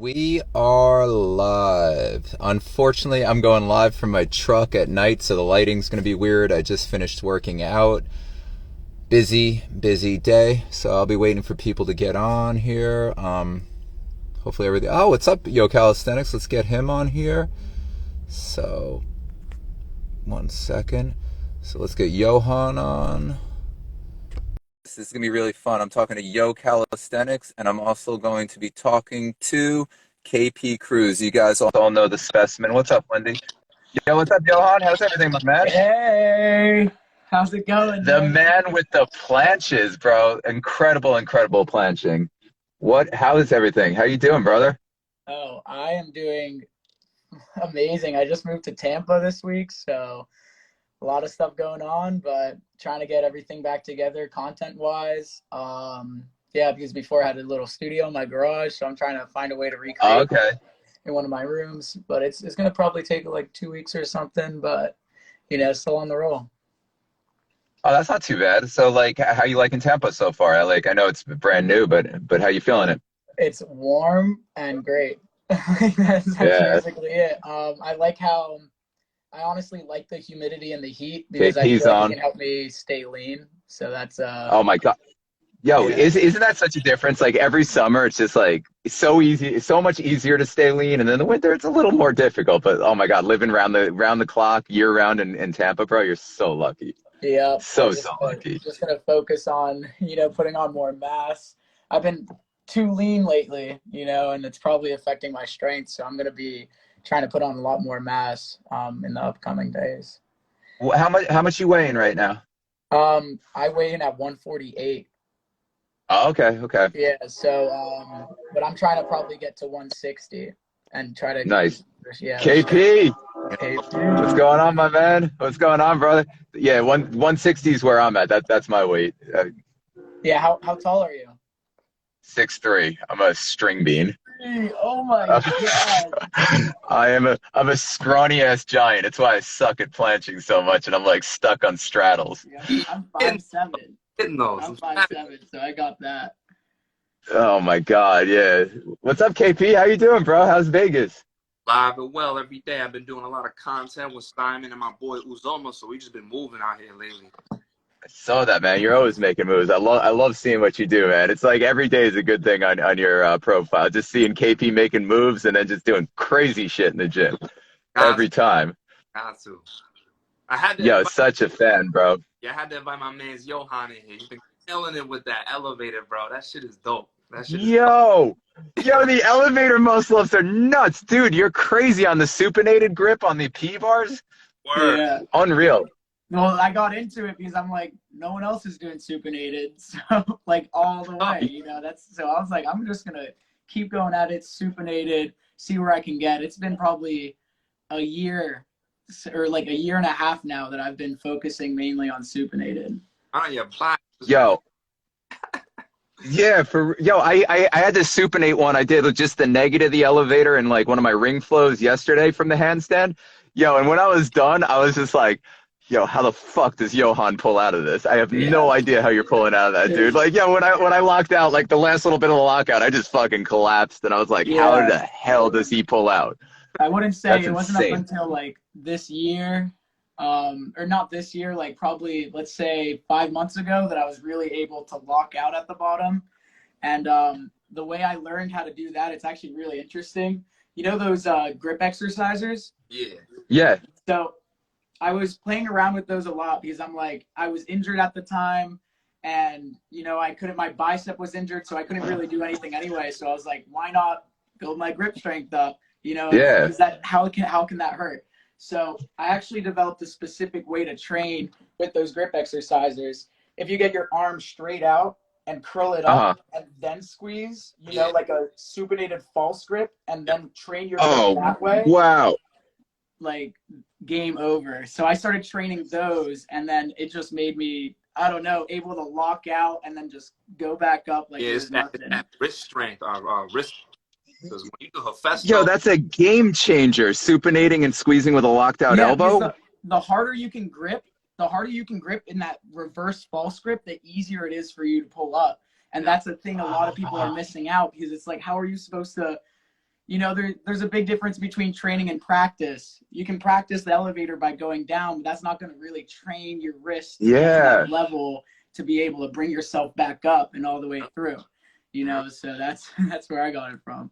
We are live. Unfortunately, I'm going live from my truck at night, so the lighting's going to be weird. I just finished working out. Busy day, so I'll be waiting for people to get on here. Hopefully everything... Oh, what's up, Yo Calisthenics? Let's get him on here. So, 1 second. So let's get Johan on. This is going to be really fun. I'm talking to Yo Calisthenics, and I'm also going to be talking to KayP Cruz. You guys all know the specimen. What's up, Wendy? Yo, what's up, Johan? How's everything, my man? Hey, how's it going, The man? man with the planches, bro. Incredible planching. How is everything? How you doing, brother? Oh, I am doing amazing. I just moved to Tampa this week, so a lot of stuff going on, but trying to get everything back together content-wise. Yeah, because before I had a little studio in my garage, so I'm trying to find a way to Oh, recreate okay. in one of my rooms, but it's gonna probably take like 2 weeks or something, but still on the roll. Oh, that's not too bad. So, like, how you liking Tampa so far? I know it's brand new, but how you feeling it? It's warm and great. That's Yeah, basically it. I like how I honestly like the humidity and the heat because I KP's feel like it on. can help me stay lean. So that's Oh my God. Yo, yeah. isn't that such a difference? Like every summer, it's just like it's so easy, it's so much easier to stay lean, and then the winter, it's a little more difficult. But oh my God, living round the clock, year round in Tampa, bro, you're so lucky, Yeah, I'm so lucky. just gonna focus on, putting on more mass. I've been too lean lately, and it's probably affecting my strength. So I'm gonna be trying to put on a lot more mass in the upcoming days. How much you weighing right now? I weigh in at 148. Oh, okay, Yeah, so but I'm trying to probably get to 160 and try to nice. restrict KP, what's KP. going on, my man? What's going on, brother? Yeah, 160 is where I'm at. That's my weight. Yeah, how tall are you? 6'3". I'm a string bean. Hey, oh my God. I'm a scrawny ass giant. It's why I suck at planching so much, and I'm like stuck on straddles. Yeah, I'm Hitting, 5'7". hitting those. I'm 5'7", so I got that. Oh my God, yeah. What's up, KP? How you doing, bro? How's Vegas? Live and well every day. I've been doing a lot of content with Simon and my boy Uzoma, so we just been moving out here lately. I saw that, man. You're always making moves. I love seeing what you do, man. It's like every day is a good thing on your profile. Just seeing KP making moves and then just doing crazy shit in the gym Got every to, time. got to. I had to Yo, invite, such a fan, bro. yeah, I had to invite my man's Johan in here. He's been killing it with that elevator, bro. That shit is dope. That shit is dope. Yo, the elevator muscle ups are nuts, dude. You're crazy on the supinated grip on the P bars. Word. Yeah. Unreal. Well, I got into it because I'm like, no one else is doing supinated, so like all the way, that's so I was like, I'm just gonna keep going at it, supinated, see where I can get. It's been probably a year or like a year and a half now that I've been focusing mainly on supinated. On your body. Yo, yeah, I had this supinate one I did with just the negative of the elevator and like one of my ring flows yesterday from the handstand. Yo, and when I was done, I was just like, yo, how the fuck does Johan pull out of this? I have Yeah. no idea how you're pulling out of that, dude. Like, yeah, when I locked out, like the last little bit of the lockout, I just fucking collapsed and I was like, how Yeah. the hell does he pull out? I wouldn't say That's it wasn't up insane. until like this year, or not this year, like probably let's say 5 months ago that I was really able to lock out at the bottom. And the way I learned how to do that, it's actually really interesting. You know those grip exercisers? Yeah. Yeah. So I was playing around with those a lot because I'm like, I was injured at the time and, I couldn't, my bicep was injured, so I couldn't really do anything anyway. So I was like, why not build my grip strength up? Yeah. Is that, how can that hurt? So I actually developed a specific way to train with those grip exercisers. If you get your arm straight out and curl it up Uh-huh. and then squeeze, Yeah. like a supinated false grip and then train your grip Oh, that way, wow. like game over. So I started training those and then it just made me, I don't know, able to lock out and then just go back up like Yeah, it it's was that, nothing. that wrist strength, wrist. Because when you do Yo, Hefesto, that's a game changer. Supinating and squeezing with a locked out Yeah, because elbow. the harder you can grip, in that reverse false grip, the easier it is for you to pull up. And that's the thing a lot of people are missing out because it's like, how are you supposed to you know, there's a big difference between training and practice. You can practice the elevator by going down, but that's not going to really train your wrist to get to that level to be able to bring yourself back up and all the way through, you know. So that's where I got it from.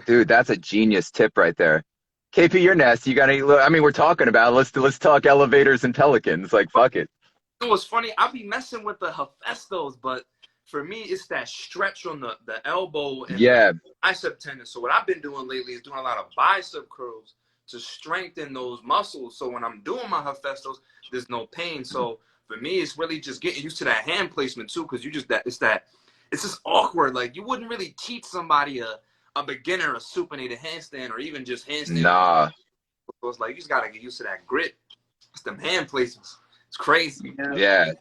Dude, that's a genius tip right there. KP, you're nasty. You got any? I mean, we're talking about let's talk elevators and pelicans. Like, fuck it. It was funny. I be messing with the Hephaestos, but for me, it's that stretch on the elbow and the bicep tendon. So what I've been doing lately is doing a lot of bicep curls to strengthen those muscles. So when I'm doing my Hephaestos, there's no pain. So for me, it's really just getting used to that hand placement too, because it's just awkward. Like, you wouldn't really teach somebody a beginner a supinated handstand or even just handstand. Nah. So it's like you just gotta get used to that grip. It's them hand placements. It's crazy. Yeah.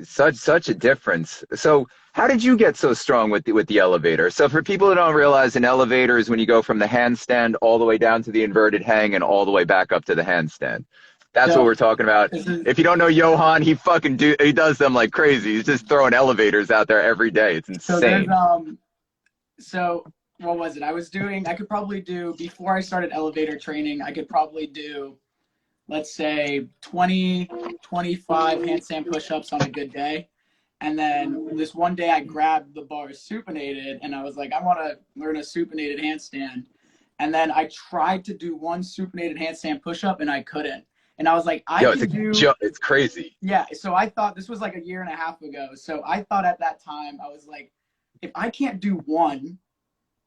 Such a difference. So how did you get so strong with the elevator? So for people who don't realize, an elevator is when you go from the handstand all the way down to the inverted hang and all the way back up to the handstand. That's what we're talking about. If you don't know Johan, he does them like crazy. He's just throwing elevators out there every day. It's insane. So what was it? I could probably do, before I started elevator training, I could probably do, let's say 20, 25 handstand push-ups on a good day. And then this one day I grabbed the bar supinated and I was like, I want to learn a supinated handstand. And then I tried to do one supinated handstand push-up and I couldn't. And I was like, it's crazy. Yeah. So I thought, this was like a year and a half ago. So I thought at that time, I was like, if I can't do one,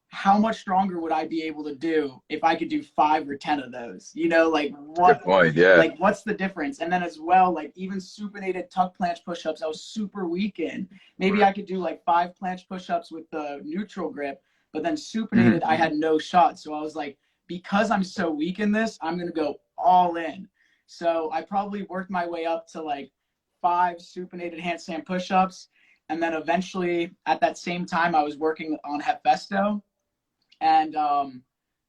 how much stronger would I be able to do if I could do 5 or 10 of those? You know, like what? Good point, yeah. Like, what's the difference? And then as well, like even supinated tuck planche push-ups, I was super weak in. Maybe I could do like 5 planche push-ups with the neutral grip, but then supinated, I had no shot. So I was like, because I'm so weak in this, I'm gonna go all in. So I probably worked my way up to like 5 supinated handstand push-ups, and then eventually at that same time I was working on Hephaesto. And,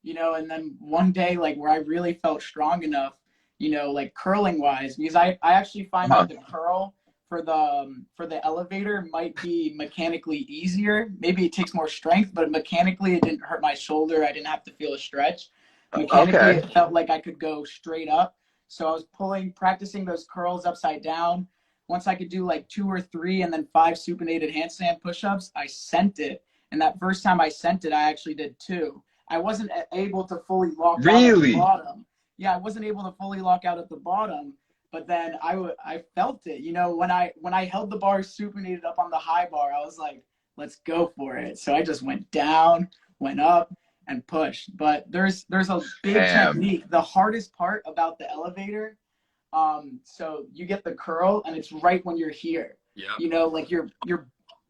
you know, and then one day, like where I really felt strong enough, you know, like curling wise, because I actually find that the curl for the elevator might be mechanically easier. Maybe it takes more strength, but mechanically it didn't hurt my shoulder. I didn't have to feel a stretch. Mechanically, it felt like I could go straight up. So I was practicing those curls upside down. Once I could do like 2 or 3 and then 5 supinated handstand push-ups, I sent it. And that first time I sent it, I actually did 2. I wasn't able to fully lock out at the bottom. Yeah, I wasn't able to fully lock out at the bottom, but then I felt it. You know, when I held the bar supinated up on the high bar, I was like, let's go for it. So I just went down, went up, and pushed. But there's a big technique. The hardest part about the elevator, so you get the curl, and it's right when you're here. Yeah. You know, like you're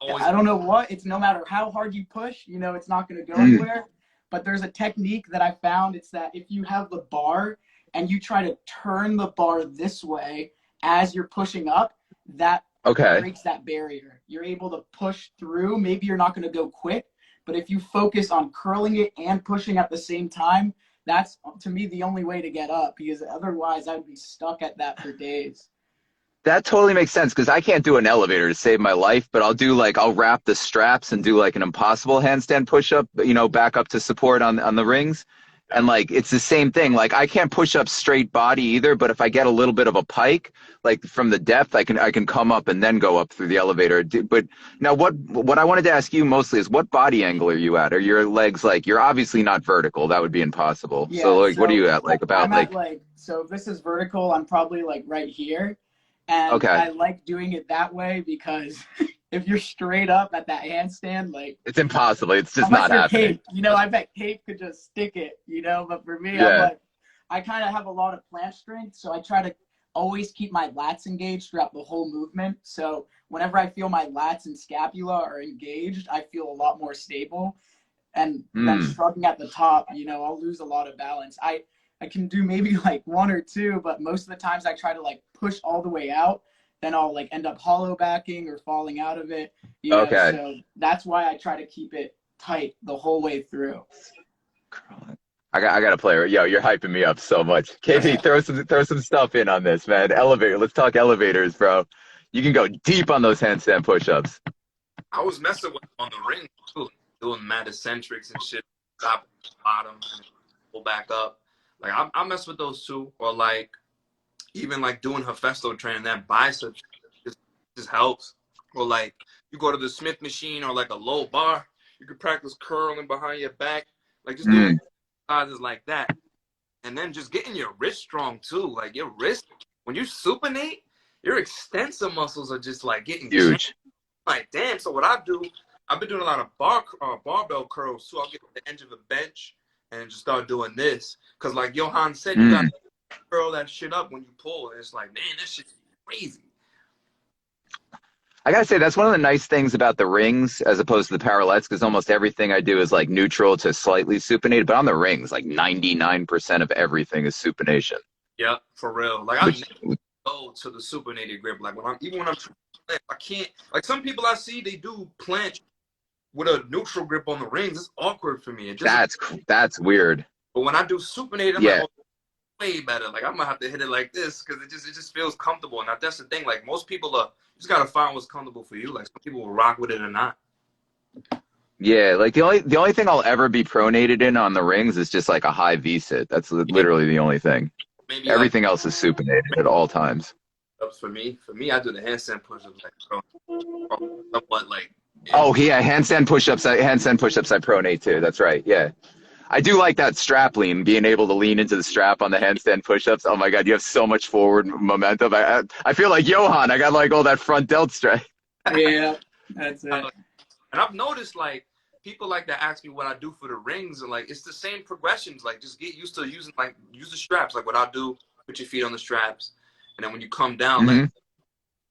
I don't know what, it's no matter how hard you push, you know, it's not going to go anywhere. But there's a technique that I found. It's that if you have the bar and you try to turn the bar this way as you're pushing up, that breaks that barrier. You're able to push through. Maybe you're not going to go quick, but if you focus on curling it and pushing at the same time, that's, to me, the only way to get up, because otherwise I'd be stuck at that for days. That totally makes sense, because I can't do an elevator to save my life, but I'll wrap the straps and do like an impossible handstand push-up, you know, back up to support on the rings. And like, it's the same thing. Like, I can't push up straight body either, but if I get a little bit of a pike, like from the depth, I can come up and then go up through the elevator. But now what I wanted to ask you mostly is, what body angle are you at? Are your legs, like, you're obviously not vertical. That would be impossible. Yeah, so like, what are you at? Like about so if this is vertical, I'm probably like right here. And I like doing it that way because if you're straight up at that handstand, like, it's impossible. It's just not happening. KayP, you know, I bet KayP could just stick it, you know, but for me, I'm like, I kind of have a lot of planche strength, so I try to always keep my lats engaged throughout the whole movement. So whenever I feel my lats and scapula are engaged, I feel a lot more stable. And then shrugging at the top, you know, I'll lose a lot of balance. I can do maybe like 1 or 2, but most of the times I try to like push all the way out. Then I'll like end up hollow backing or falling out of it. You know? So that's why I try to keep it tight the whole way through. I got to play. Yo, you're hyping me up so much. KayP, throw some stuff in on this, man. Elevator. Let's talk elevators, bro. You can go deep on those handstand push-ups. I was messing with on the ring too, doing mad eccentrics and shit. stop at the bottom and pull back up. Like I mess with those too, or like even like doing Hephaestus training, that bicep just helps. Or like you go to the Smith machine or like a low bar, you can practice curling behind your back, like just doing exercises like that, and then just getting your wrist strong too. Like your wrist, when you supinate, your extensor muscles are just like getting huge. Like damn. So what I do, I've been doing a lot of barbell curls too. I'll get to the edge of the bench and just start doing this, because like Johan said, you gotta curl that shit up when you pull, and it's like, man, that shit's crazy. I gotta say, that's one of the nice things about the rings as opposed to the parallettes, because almost everything I do is like neutral to slightly supinated. But on the rings, like 99% of everything is supination. Yeah, for real. Like I never go to the supinated grip. Like when I'm I can't. Like some people I see, they do planche with a neutral grip on the rings. It's awkward for me. It just, that's weird. But when I do supinated, I'm like, oh, way better. Like I'm gonna have to hit it like this because it just feels comfortable. And that's the thing. Like most people you just gotta find what's comfortable for you. Like some people will rock with it or not. Yeah, like the only thing I'll ever be pronated in on the rings is just like a high V sit. That's literally the only thing. Maybe everything else is supinated at all times. For me, I do the handstand push-ups like somewhat like. Oh yeah, handstand push-ups. I pronate too. That's right. Yeah. I do like that strap lean, being able to lean into the strap on the handstand push-ups. Oh my God, you have so much forward momentum. I feel like Johan. I got like all that front delt strength. Yeah, that's it. And I've noticed like people like to ask me what I do for the rings, and like it's the same progressions. Like just get used to use the straps. Like what I do, put your feet on the straps, and then when you come down, like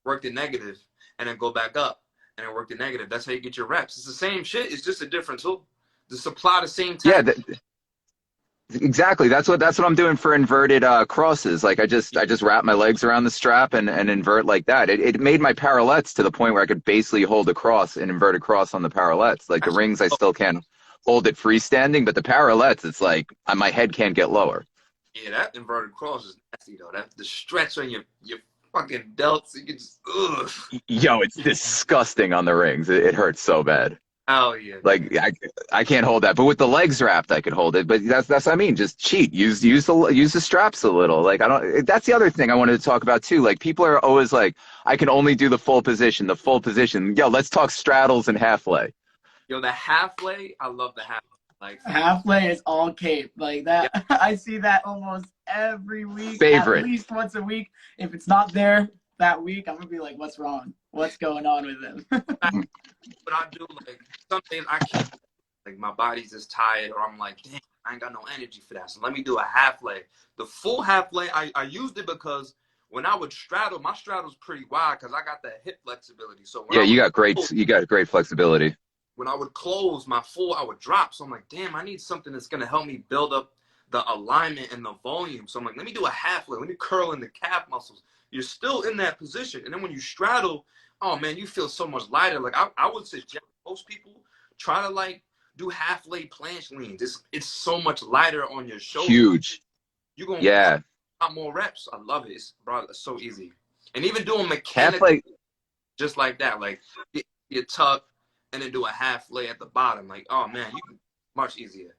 work the negative, and then go back up, and then work the negative. That's how you get your reps. It's the same shit. It's just a different tool. To supply the same time. Yeah, exactly. That's what I'm doing for inverted crosses. Like I just wrap my legs around the strap and invert like that. It made my parallettes to the point where I could basically hold a cross, an inverted cross on the parallettes. Like the rings, I still can't hold it freestanding, but the parallettes, it's like my head can't get lower. Yeah, that inverted cross is nasty though. That the stretch on your fucking delts, you can just Yo, it's disgusting on the rings. It hurts so bad. Oh yeah. Like I can't hold that, but with the legs wrapped, I could hold it. But that's what I mean. Just cheat. Use the straps a little. Like I don't. That's the other thing I wanted to talk about too. Like people are always like, I can only do the full position. Yo, let's talk straddles and half lay. Yo, the half lay, I love the half. Like half lay is all KayP. Like that, yeah. I see that almost every week. Favorite. At least once a week. If it's not there that week, I'm gonna be like, what's wrong? What's going on with him? But I do like some days I can't, like my body's just tired, or I'm like, damn, I ain't got no energy for that. So let me do a half lay. The full half lay, I used it because when I would straddle, my straddle's pretty wide because I got that hip flexibility. So when you got great flexibility. When I would close my full, I would drop. So I'm like, damn, I need something that's gonna help me build up the alignment and the volume. So I'm like, let me do a half lay. Let me curl in the calf muscles. You're still in that position, and then when you straddle, oh man, you feel so much lighter. Like I would suggest most people try to like do half lay planche leans. It's so much lighter on your shoulders. Huge. You're gonna get a lot more reps. I love it. It's so easy. And even doing mechanical just like that, like you tuck and then do a half lay at the bottom. Like, oh man, you can much easier.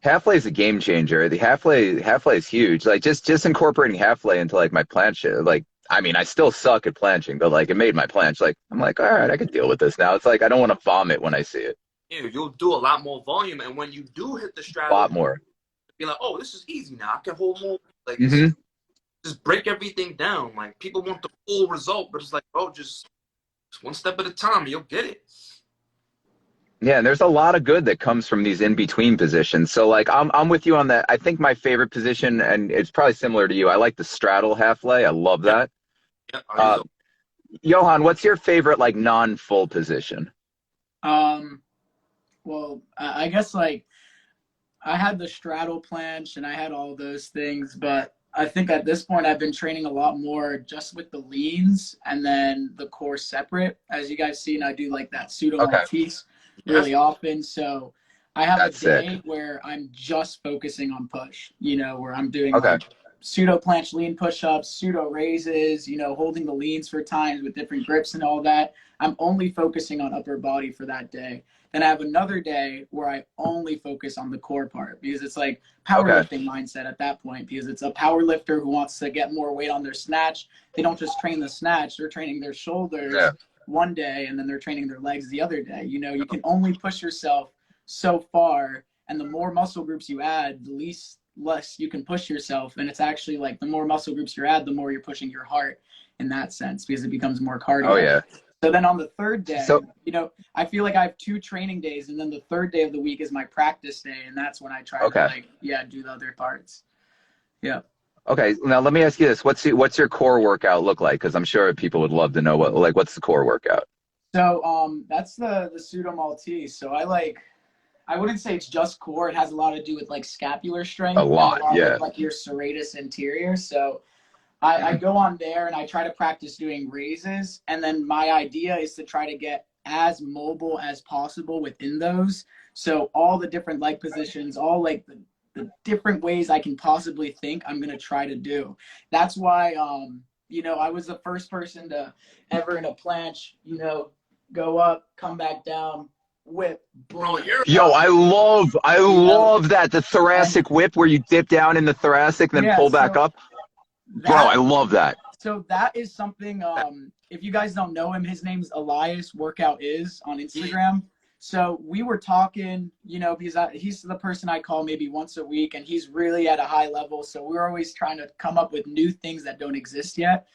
Half lay is a game changer. The half lay is huge. Like just incorporating half lay into like my planche, like. I mean, I still suck at planching, but like it made my planche. Like I'm like, all right, I can deal with this now. It's like I don't want to vomit when I see it. Yeah, you'll do a lot more volume, and when you do hit the straddle, a lot more. Be like, oh, this is easy now. I can hold more. Like just break everything down. Like people want the full result, but it's like, oh, just one step at a time, and you'll get it. Yeah, and there's a lot of good that comes from these in-between positions. So like I'm with you on that. I think my favorite position, and it's probably similar to you, I like the straddle half lay. I love that. Yeah, Johan, what's your favorite like non-full position? Well, I guess like I had the straddle planche and I had all those things, but I think at this point I've been training a lot more just with the leans and then the core separate. As you guys seen, I do like that pseudo Maltese really often. So I have a day where I'm just focusing on push, where I'm doing like pseudo planche lean push-ups, pseudo raises, holding the leans for times with different grips and all that. I'm only focusing on upper body for that day. Then I have another day where I only focus on the core part, because it's like powerlifting mindset at that point, because it's a power lifter who wants to get more weight on their snatch. They don't just train the snatch, they're training their shoulders one day, and then they're training their legs the other day. You know, you can only push yourself so far, and the more muscle groups you add, the less you can push yourself. And it's actually like the more muscle groups you add, the more you're pushing your heart in that sense, because it becomes more cardio. So then on the third day, you know, I feel like I have 2 training days, and then the third day of the week is my practice day, and that's when I try to like, do the other parts. Yeah. Okay, now let me ask you this: what's your core workout look like? Because I'm sure people would love to know what's the core workout. So that's the Pseudo Maltese. So I wouldn't say it's just core. It has a lot to do with like scapular strength. With, like your serratus anterior. So I go on there and I try to practice doing raises. And then my idea is to try to get as mobile as possible within those. So all the different leg positions, all like the different ways I can possibly think, I'm going to try to do. That's why, you know, I was the first person to ever in a planche, you know, go up, come back down, whip, boom. Yo, I love that. The thoracic whip where you dip down in the thoracic, then pull back up. Bro, I love that. So that is something, if you guys don't know him, his name's Elias Workout Is on Instagram. So we were talking, you know, because he's the person I call maybe once a week, and he's really at a high level. So we're always trying to come up with new things that don't exist yet.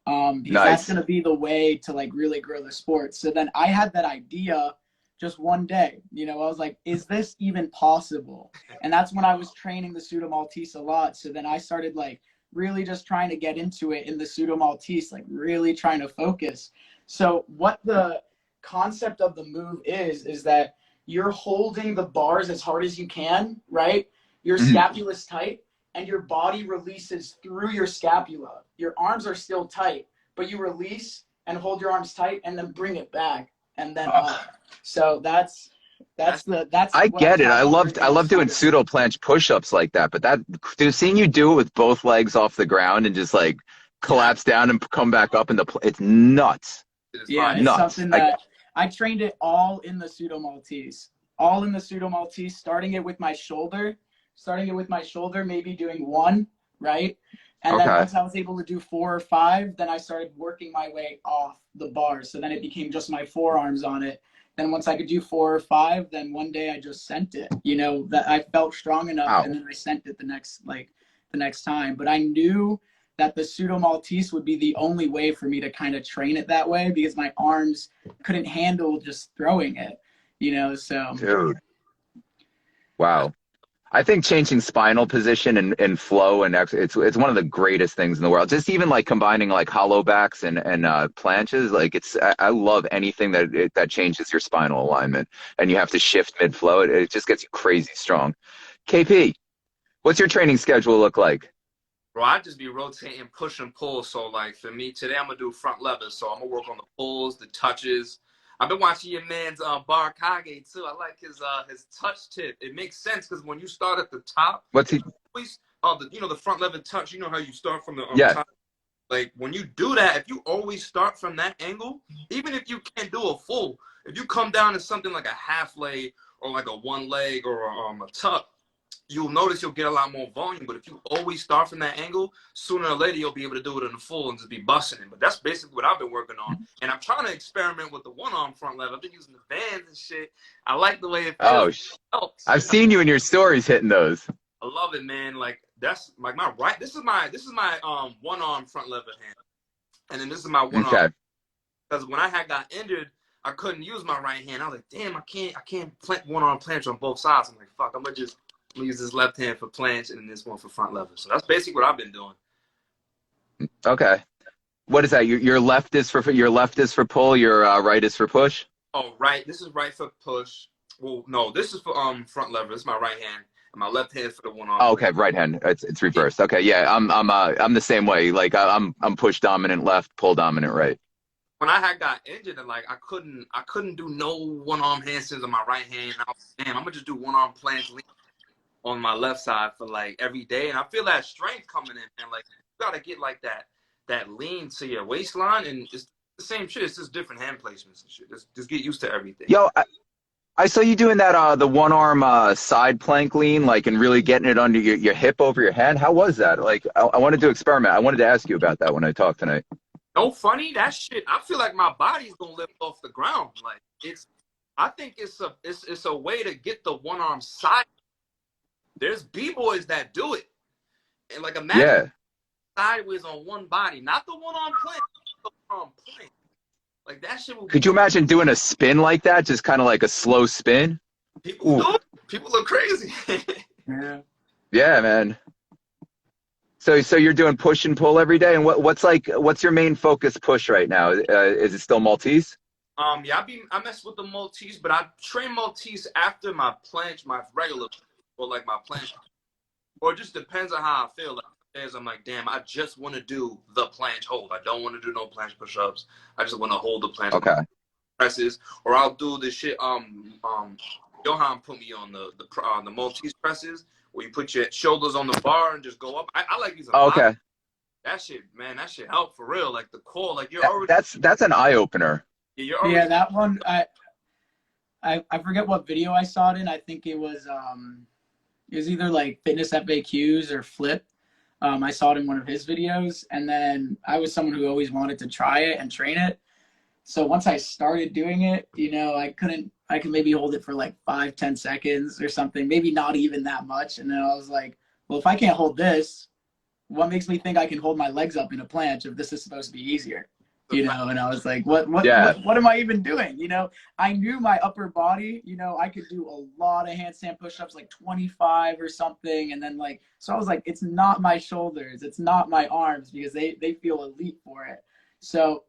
Because that's going to be the way to like really grow the sport. So then I had that idea just one day, you know, I was like, is this even possible? And that's when I was training the Pseudo Maltese a lot. So then I started like really just trying to get into it in the Pseudo Maltese, like really trying to focus. So what the concept of the move is that you're holding the bars as hard as you can, right? Your scapula's tight and your body releases through your scapula. Your arms are still tight, but you release and hold your arms tight and then bring it back and then up. So that's I get it. I love doing pseudo planche push-ups like that, but seeing you do it with both legs off the ground and just like collapse down and come back up it's nuts. It's something that I trained it all in the Pseudo Maltese. All in the Pseudo Maltese, starting it with my shoulder, maybe doing 1, right? And then once I was able to do 4 or 5, then I started working my way off the bars. So then it became just my forearms on it. Then once I could do 4 or 5, then one day I just sent it, you know, that I felt strong enough, and then I sent it the next time. But I knew that the Pseudo Maltese would be the only way for me to kind of train it that way, because my arms couldn't handle just throwing it, you know, so. Dude. Wow. I think changing spinal position and flow and it's one of the greatest things in the world. Just even like combining like hollow backs and planches, like I love anything that changes your spinal alignment and you have to shift mid flow. It just gets you crazy strong. KayP, what's your training schedule look like? Bro, I just be rotating, push and pull. So like for me today, I'm gonna do front levers. So I'm gonna work on the pulls, the touches. I've been watching your man's Bar Kage too. I like his touch tip. It makes sense because when you start at the top, what's he? Always, the front lever touch. You know how you start from the top. Like when you do that, if you always start from that angle, even if you can't do a full, if you come down to something like a half leg or like a 1 leg or a tuck, you'll notice you'll get a lot more volume. But if you always start from that angle, sooner or later you'll be able to do it in the full and just be busting it. But that's basically what I've been working on. And I'm trying to experiment with the 1-arm front lever. I've been using the bands and shit. I like the way it feels. I've seen you in your stories hitting those. I love it, man. Like that's like my right. This is my 1-arm front lever hand, and then this is my 1-arm. Because when I got injured, I couldn't use my right hand. I was like, damn, I can't 1-arm planche on both sides. I'm like, fuck, I'm gonna use this left hand for planche and then this one for front lever. So that's basically what I've been doing. Okay. What is that? Your left is for pull. Your right is for push. Oh, right. This is right for push. Well, no, this is for front lever. This is my right hand, and my left hand for the 1-arm. Oh, okay, right hand. It's reversed. Okay, yeah. I'm the same way. Like I'm push dominant left, pull dominant right. When I got injured and like I couldn't do no 1-arm handstands on my right hand. I was, damn, I'm gonna just do 1-arm planche on my left side for like every day, and I feel that strength coming in, and like you gotta get like that lean to your waistline, and it's the same shit. It's just different hand placements and shit. Just get used to everything. Yo, I saw you doing that the one arm side plank lean, like, and really getting it under your hip over your head. How was that? Like, I wanted to experiment. I wanted to ask you about that when I talked tonight. No funny, that shit. I feel like my body's gonna lift off the ground. Like I think it's a way to get the one arm side. There's b-boys that do it, and like imagine sideways on one body, not the one arm plank, the one arm plank. Like that shit would. Could you imagine doing a spin like that, just kind of like a slow spin? People do it. People look crazy. Yeah. Yeah, man. So you're doing push and pull every day, and what's your main focus push right now? Is it still Maltese? Yeah, I mess with the Maltese, but I train Maltese after my planche, my regular, or like my planche, or it just depends on how I feel. Like days I'm like, damn, I just want to do the planche hold. I don't want to do no planche push-ups. I just want to hold the planche. Okay. Presses, or I'll do this shit. Johan put me on the Maltese presses, where you put your shoulders on the bar and just go up. I like these. Okay. That shit, man, that shit help for real. Like the core, like you're already. That's an eye opener. Yeah, that one. I forget what video I saw it in. I think it was either like Fitness FAQs or Flip. I saw it in one of his videos, and then I was someone who always wanted to try it and train it. So once I started doing it, you know, I could maybe hold it for like 5-10 seconds or something, maybe not even that much. And then I was like, well, if I can't hold this, what makes me think I can hold my legs up in a planche if this is supposed to be easier? You know, and I was like, what am I even doing? You know, I knew my upper body, you know, I could do a lot of handstand push-ups, like 25 or something. And then like, so I was like, it's not my shoulders, it's not my arms, because they feel elite for it. So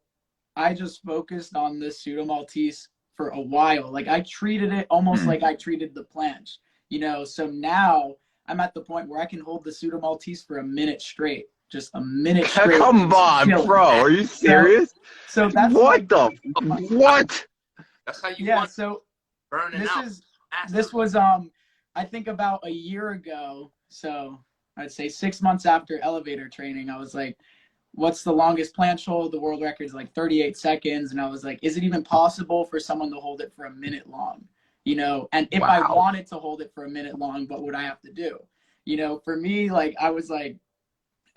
I just focused on this Pseudo Maltese for a while. Like I treated it almost like I treated the planche, you know? So now I'm at the point where I can hold the Pseudo Maltese for a minute straight. Just a minute straight. Come on, bro. Are you serious? So that's what what? That's how you want. So burning out. This was I think about a year ago. So I'd say 6 months after elevator training, I was like, what's the longest planche hold? The world record's like 38 seconds. And I was like, is it even possible for someone to hold it for a minute long? You know, and if I wanted to hold it for a minute long, what would I have to do? You know, for me, like I was like,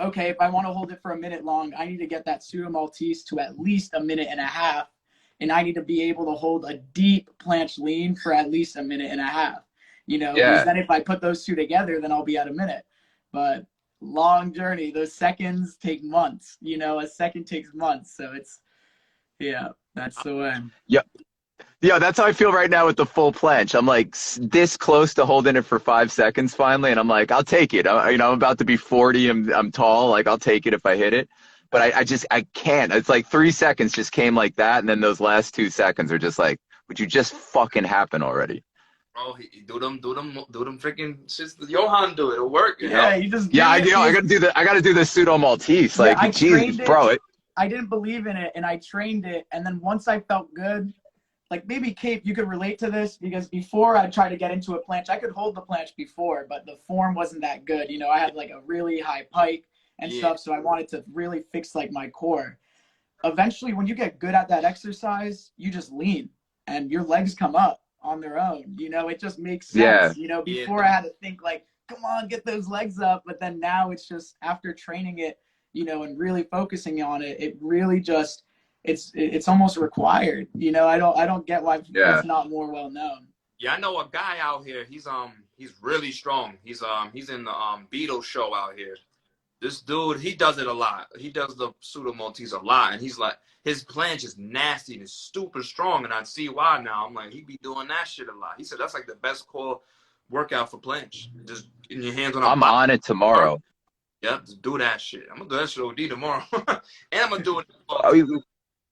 okay, if I want to hold it for a minute long, I need to get that Pseudo Maltese to at least a minute and a half. And I need to be able to hold a deep planche lean for at least a minute and a half. You know, because then if I put those two together, then I'll be at a minute. But long journey, those seconds take months. You know, a second takes months. So it's, that's the way. Yep. Yeah, that's how I feel right now with the full planche. I'm like this close to holding it for 5 seconds finally, and I'm like, I'll take it. I'm about to be 40. I'm tall. Like I'll take it if I hit it. But I can't. It's like 3 seconds just came like that, and then those last 2 seconds are just like, would you just fucking happen already? Oh, do them freaking shits. Johan do it. It'll work. You just I gotta do the Pseudo Maltese. Like Jesus, bro. I didn't believe in it, and I trained it, and then once I felt good. Like maybe KayP, you could relate to this, because before I tried to get into a planche, I could hold the planche before, but the form wasn't that good. You know, I had like a really high pike and stuff, so I wanted to really fix like my core. Eventually, when you get good at that exercise, you just lean and your legs come up on their own. You know, it just makes sense. You know, before I had to think like, come on, get those legs up. But then now it's just after training it, you know, and really focusing on it, it really just, it's almost required. You know, I don't get why it's not more well known. Yeah, I know a guy out here. He's really strong. He's in the Beetle show out here. This dude, he does it a lot. He does the Pseudo Maltese a lot, and he's like, his planche is nasty and it's super strong, and I see why now. I'm like, he be doing that shit a lot. He said that's like the best core workout for planche. Just getting your hands on. I'm on it tomorrow. Yep, just do that shit. I'm gonna do that shit OD tomorrow, and I'm gonna do it.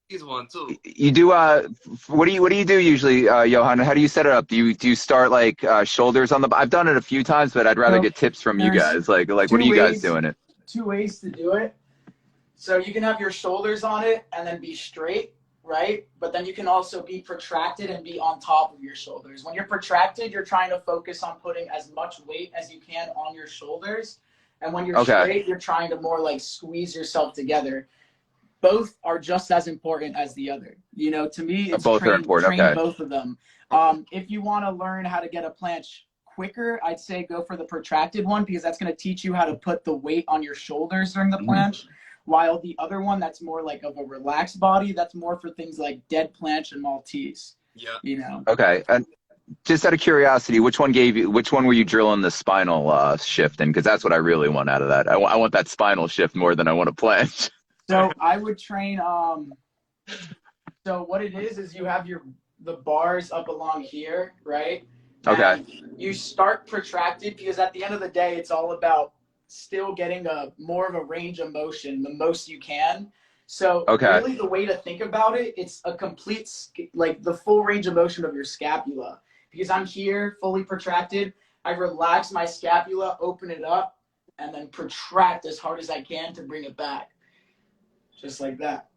He's one too. You do what do you do usually, Johan? How do you set it up? Do you start like shoulders on the? I've done it a few times, but I'd rather get tips from you guys. Like what are you guys doing it? 2 ways to do it. So you can have your shoulders on it and then be straight, right? But then you can also be protracted and be on top of your shoulders. When you're protracted, you're trying to focus on putting as much weight as you can on your shoulders. And when you're straight, you're trying to more like squeeze yourself together. both are just as important as the other. You know, to me, it's Both are important. train Okay. both of them. If you want to learn how to get a planche quicker, I'd say go for the protracted one, because that's going to teach you how to put the weight on your shoulders during the planche. While the other one, that's more like of a relaxed body, that's more for things like dead planche and Maltese. Yeah. You know. Okay. And just out of curiosity, which one were you drilling the spinal shift in? Because that's what I really want out of that. I want that spinal shift more than I want a planche. So I would train, so what it is you have the bars up along here, right? Okay. And you start protracted, because at the end of the day, it's all about still getting more of a range of motion, the most you can. So really the way to think about it, it's a complete, like the full range of motion of your scapula. Because I'm here fully protracted, I relax my scapula, open it up, and then protract as hard as I can to bring it back. Just like that.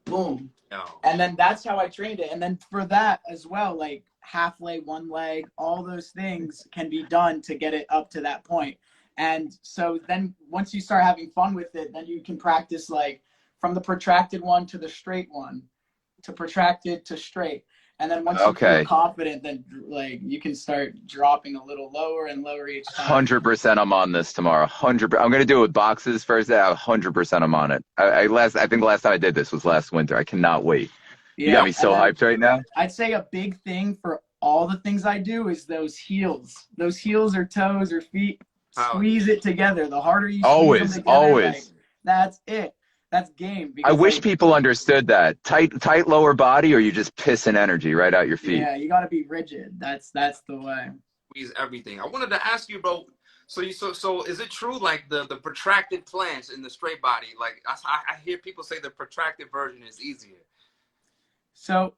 Boom. Oh. And then that's how I trained it. And then for that as well, like half leg, one leg, all those things can be done to get it up to that point. And so then once you start having fun with it, then you can practice like from the protracted one to the straight one, to protracted to straight. And then once you feel confident, then like you can start dropping a little lower and lower each time. 100% I'm on this tomorrow. 100%. I'm going to do it with boxes first. 100% I'm on it. I think the last time I did this was last winter. I cannot wait. Yeah, you got me so hyped right now. I'd say a big thing for all the things I do is those heels. Those heels or toes or feet, squeeze it together. The harder you squeeze them together, like, that's it. That's game. I wish people understood that. Tight lower body, or you just pissing energy right out your feet. Yeah, you got to be rigid. That's the way. Squeeze everything. I wanted to ask you, bro. So is it true, like the protracted planche in the straight body? Like I hear people say the protracted version is easier. So,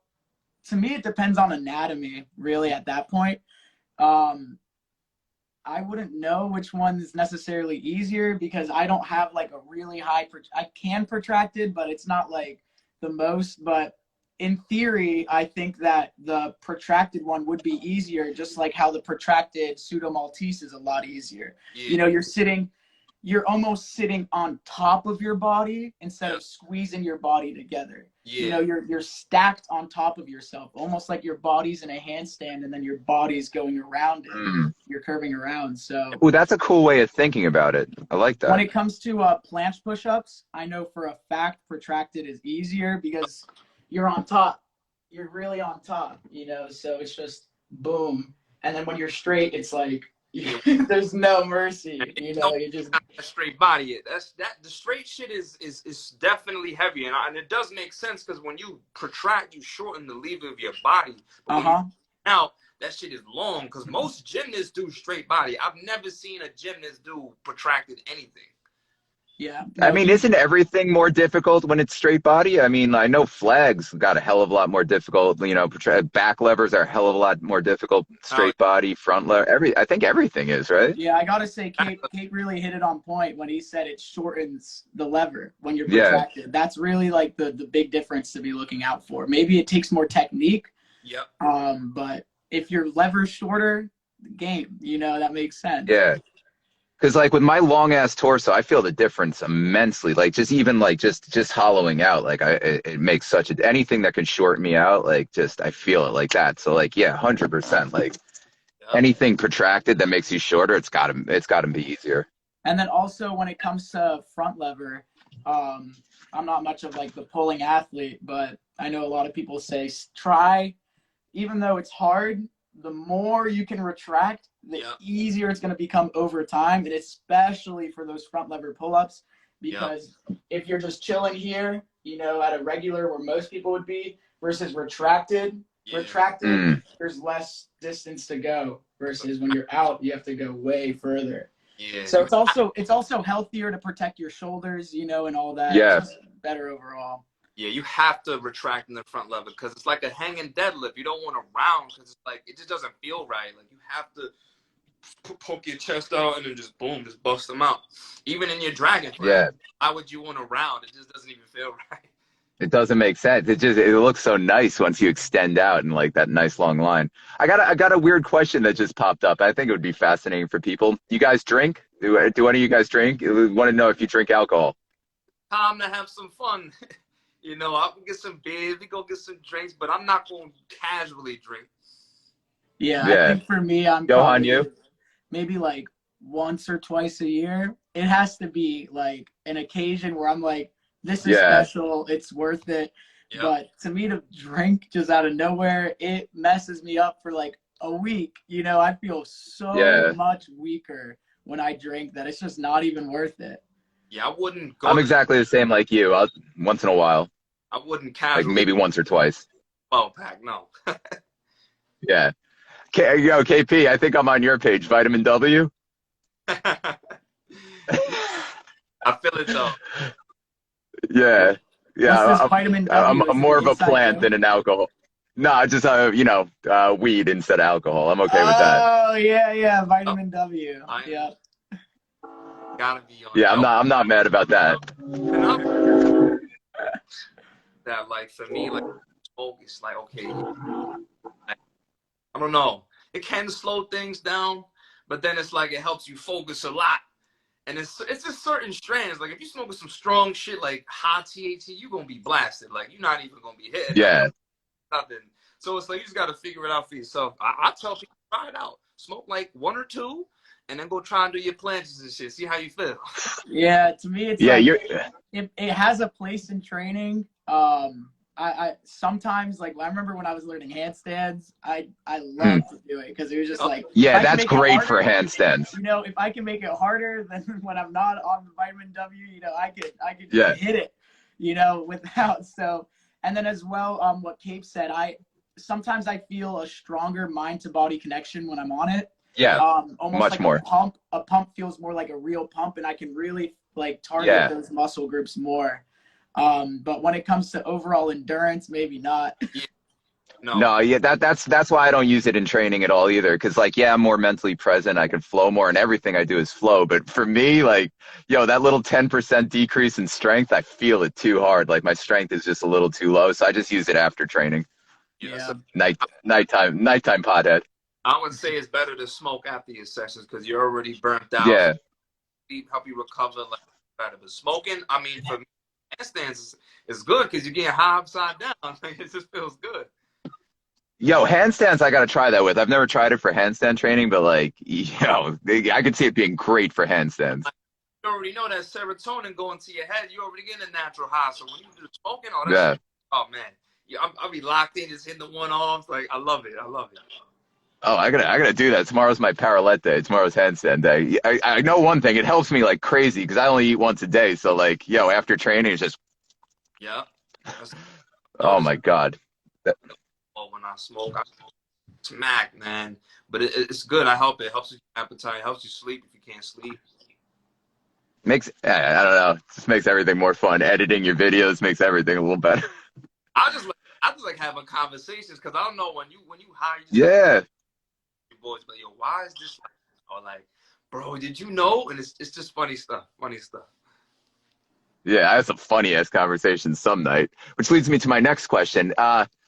to me, it depends on anatomy. Really, at that point, I wouldn't know which one is necessarily easier, because I don't have like a really high, I can protracted, but it's not like the most. But in theory, I think that the protracted one would be easier, just like how the protracted Pseudo Maltese is a lot easier. Yeah. You know, you're almost sitting on top of your body instead of squeezing your body together. Yeah. You know, you're stacked on top of yourself, almost like your body's in a handstand and then your body's going around it. You're curving around. So that's a cool way of thinking about it. I like that. When it comes to planche push-ups, I know for a fact protracted is easier, because you're on top. You're really on top, you know, so it's just boom. And then when you're straight, it's like, there's no mercy, you know. You just a straight body. The straight shit is definitely heavy, and it does make sense, because when you protract, you shorten the lever of your body. Now that shit is long, because most gymnasts do straight body. I've never seen a gymnast do protracted anything. Yeah. I mean, isn't everything more difficult when it's straight body? I mean, I know flags got a hell of a lot more difficult. You know, back levers are a hell of a lot more difficult. Straight body, front lever, I think everything is, right? Yeah, I gotta say, KayP really hit it on point when he said it shortens the lever when you're protracted. Yeah. That's really like the big difference to be looking out for. Maybe it takes more technique. Yep. But if your lever's shorter, game, you know, that makes sense. Yeah. Because like with my long ass torso, I feel the difference immensely. Like just hollowing out, like it makes anything that can shorten me out. Like I feel it like that. So like, yeah, 100%. Like anything protracted that makes you shorter, it's gotta be easier. And then also when it comes to front lever, I'm not much of like the pulling athlete, but I know a lot of people say try, even though it's hard, the more you can retract, the easier it's going to become over time, and especially for those front lever pull-ups, because if you're just chilling here, you know, at a regular where most people would be, versus retracted, there's less distance to go, versus when you're out, you have to go way further. Yeah. So it's also healthier to protect your shoulders, you know, and all that. Yeah. It's just better overall. Yeah, you have to retract in the front lever, because it's like a hanging deadlift. You don't want to round, because it's like it just doesn't feel right. Like you have to poke your chest out and then just boom, just bust them out. Even in your dragon fly, why would you want to round? It just doesn't even feel right. It doesn't make sense. It looks so nice once you extend out in like that nice long line. I got a weird question that just popped up. I think it would be fascinating for people. You guys drink? Do any of you guys drink? I want to know if you drink alcohol. time to have some fun. You know, I'll get some beers, we go get some drinks, but I'm not going to casually drink. Yeah, I think for me, I'm Johan, probably maybe like once or twice a year. It has to be like an occasion where I'm like, this is special, it's worth it. Yep. But to me, to drink just out of nowhere, it messes me up for like a week. You know, I feel so much weaker when I drink that it's just not even worth it. Yeah, I wouldn't go. I'm exactly the same like you. Once in a while. I wouldn't casually. Like maybe once or twice. 12-pack, no. Yeah. Yo, KP, I think I'm on your page. Vitamin W. I feel it though. Yeah. Yeah. Vitamin W? I'm more of a plant than an alcohol. No, just you know, weed instead of alcohol. I'm okay with that. Oh yeah, vitamin W. Yeah. Gotta be on. Yeah, I'm not mad about that. That like for me, like focus, like okay, I don't know. It can slow things down, but then it's like it helps you focus a lot. And it's just certain strands. Like if you smoking some strong shit like high THC, you're gonna be blasted. Like you're not even gonna be hitting. Yeah. Nothing. So it's like you just gotta figure it out for yourself. I tell people try it out. Smoke like 1 or 2, and then go try and do your planches and shit. See how you feel. Yeah, to me it's like, it has a place in training. I sometimes, like, I remember when I was learning handstands, I loved to do it because it was just like, that's great for handstands. You know, if I can make it harder than when I'm not on the vitamin W, you know, I could just hit it, you know, without. So, and then as well, what KayP said, sometimes I feel a stronger mind to body connection when I'm on it. Yeah, almost much like more. A pump feels more like a real pump, and I can really like target those muscle groups more. But when it comes to overall endurance, maybe not. That's why I don't use it in training at all either. Cause like, I'm more mentally present. I can flow more and everything I do is flow. But for me, like, that little 10% decrease in strength, I feel it too hard. Like my strength is just a little too low. So I just use it after training. Yeah. Nighttime pothead. I would say it's better to smoke after your sessions because you're already burnt out. Yeah. Help you recover like better. But smoking, I mean, for me, handstands is good because you're getting high upside down. It just feels good. Yo, handstands, I got to try that with. I've never tried it for handstand training, but like, I could see it being great for handstands. You already know that serotonin going to your head. You already getting a natural high. So when you do smoking, oh man, I'll be locked in, just hitting the one arms. Like, I love it. Oh, I gotta do that. Tomorrow's my parallel day. Tomorrow's handstand day. I know one thing. It helps me like crazy because I only eat once a day. So like, after training, it's just. Yeah. Oh my God. When I smoke, smack, man. But it's good. It helps your appetite. It helps you sleep if you can't sleep. I don't know. It just makes everything more fun. Editing your videos makes everything a little better. I just like having conversations because I don't know when you hire. Your boys, but why is this? Or like, bro, did you know? And it's just funny stuff. Yeah, I have some funny ass conversations some night, which leads me to my next question.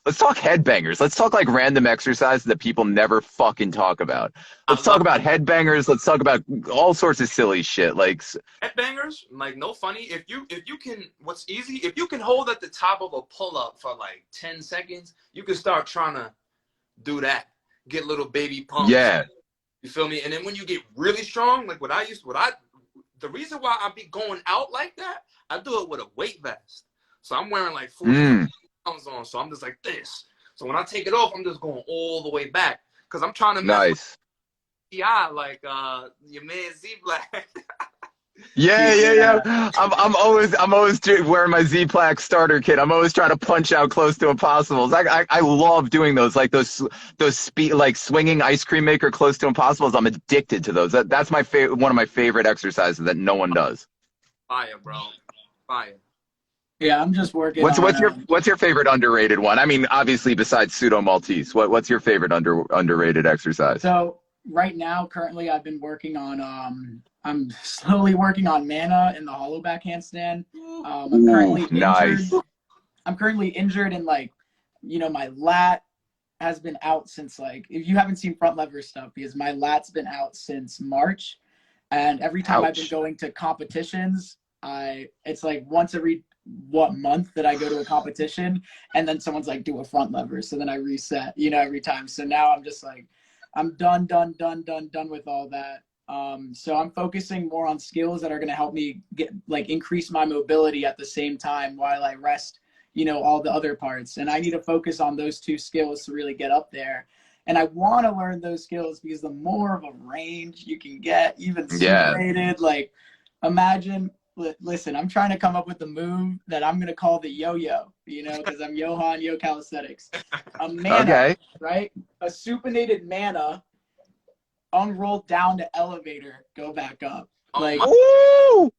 Let's talk headbangers. Let's talk like random exercises that people never fucking talk about. Let's talk about headbangers. Let's talk about all sorts of silly shit. Like headbangers, like no funny. If you can, what's easy? If you can hold at the top of a pull up for like 10 seconds, you can start trying to do that. Get little baby pumps. Yeah. You feel me? And then when you get really strong, like the reason why I be going out like that, I do it with a weight vest. So I'm wearing like 40 pounds on, so I'm just like this. So when I take it off, I'm just going all the way back because I'm trying to mess with PI like your man Z Black. Yeah. I'm always wearing my Z-Plaque starter kit. I'm always trying to punch out close to impossibles. I love doing those, like those speed, like swinging ice cream maker close to impossibles. I'm addicted to those. That's my favorite, one of my favorite exercises that no one does. Fire, bro. Fire. Yeah, I'm just working. What's your favorite underrated one? I mean, obviously besides Pseudo Maltese, what's your favorite underrated exercise? So right now, currently, I've been working on I'm slowly working on mana in the hollow back handstand. I'm currently injured. I'm currently injured and like, my lat has been out since like, if you haven't seen front lever stuff, because my lat's been out since March. And every time I've been going to competitions, it's like once every month that I go to a competition, and then someone's like, do a front lever. So then I reset, you know, every time. So now I'm just like, I'm done with all that. So I'm focusing more on skills that are going to help me increase my mobility at the same time while I rest, you know, all the other parts. And I need to focus on those two skills to really get up there. And I want to learn those skills because the more of a range you can get, even supinated, like imagine, listen, I'm trying to come up with the move that I'm going to call the yo-yo, you know, because I'm Johan, Yo Calisthenics. A mana, right? A supinated mana, unroll down to elevator, go back up. Like, ooh!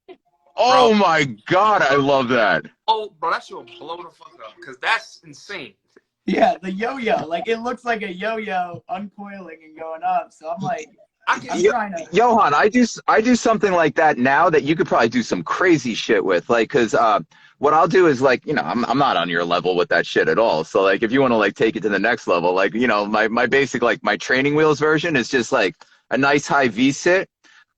Oh my God, I love that. Oh, bro, that should blow the fuck up because that's insane. Yeah, the yo-yo. Like, it looks like a yo-yo uncoiling and going up. So I'm like, I'm trying to... Johan, I do something like that now that you could probably do some crazy shit with. Like, because what I'll do is, like, you know, I'm not on your level with that shit at all. So, like, if you want to, like, take it to the next level, like, you know, my basic, like, my training wheels version is just, like, a nice high V-sit,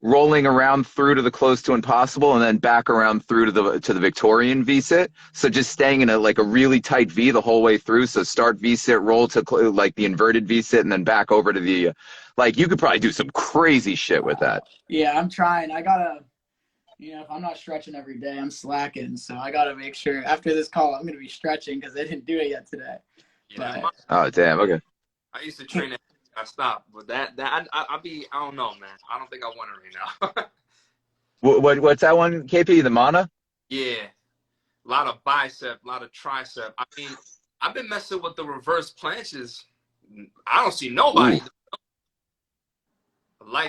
rolling around through to the close to impossible, and then back around through to the Victorian V-sit. So just staying in a really tight V the whole way through. So start V-sit, roll to like the inverted V-sit, and then back over to the like, you could probably do some crazy shit with that. Yeah, I'm trying. I gotta, you know, if I'm not stretching every day, I'm slacking. So I gotta make sure after this call I'm gonna be stretching because I didn't do it yet today. Yeah, but, oh damn, okay. I used to train. I stopped, but I don't know, man. I don't think I want it right now. What's that one, KP? The mana? Yeah, a lot of bicep, a lot of tricep. I mean, I've been messing with the reverse planches. I don't see nobody.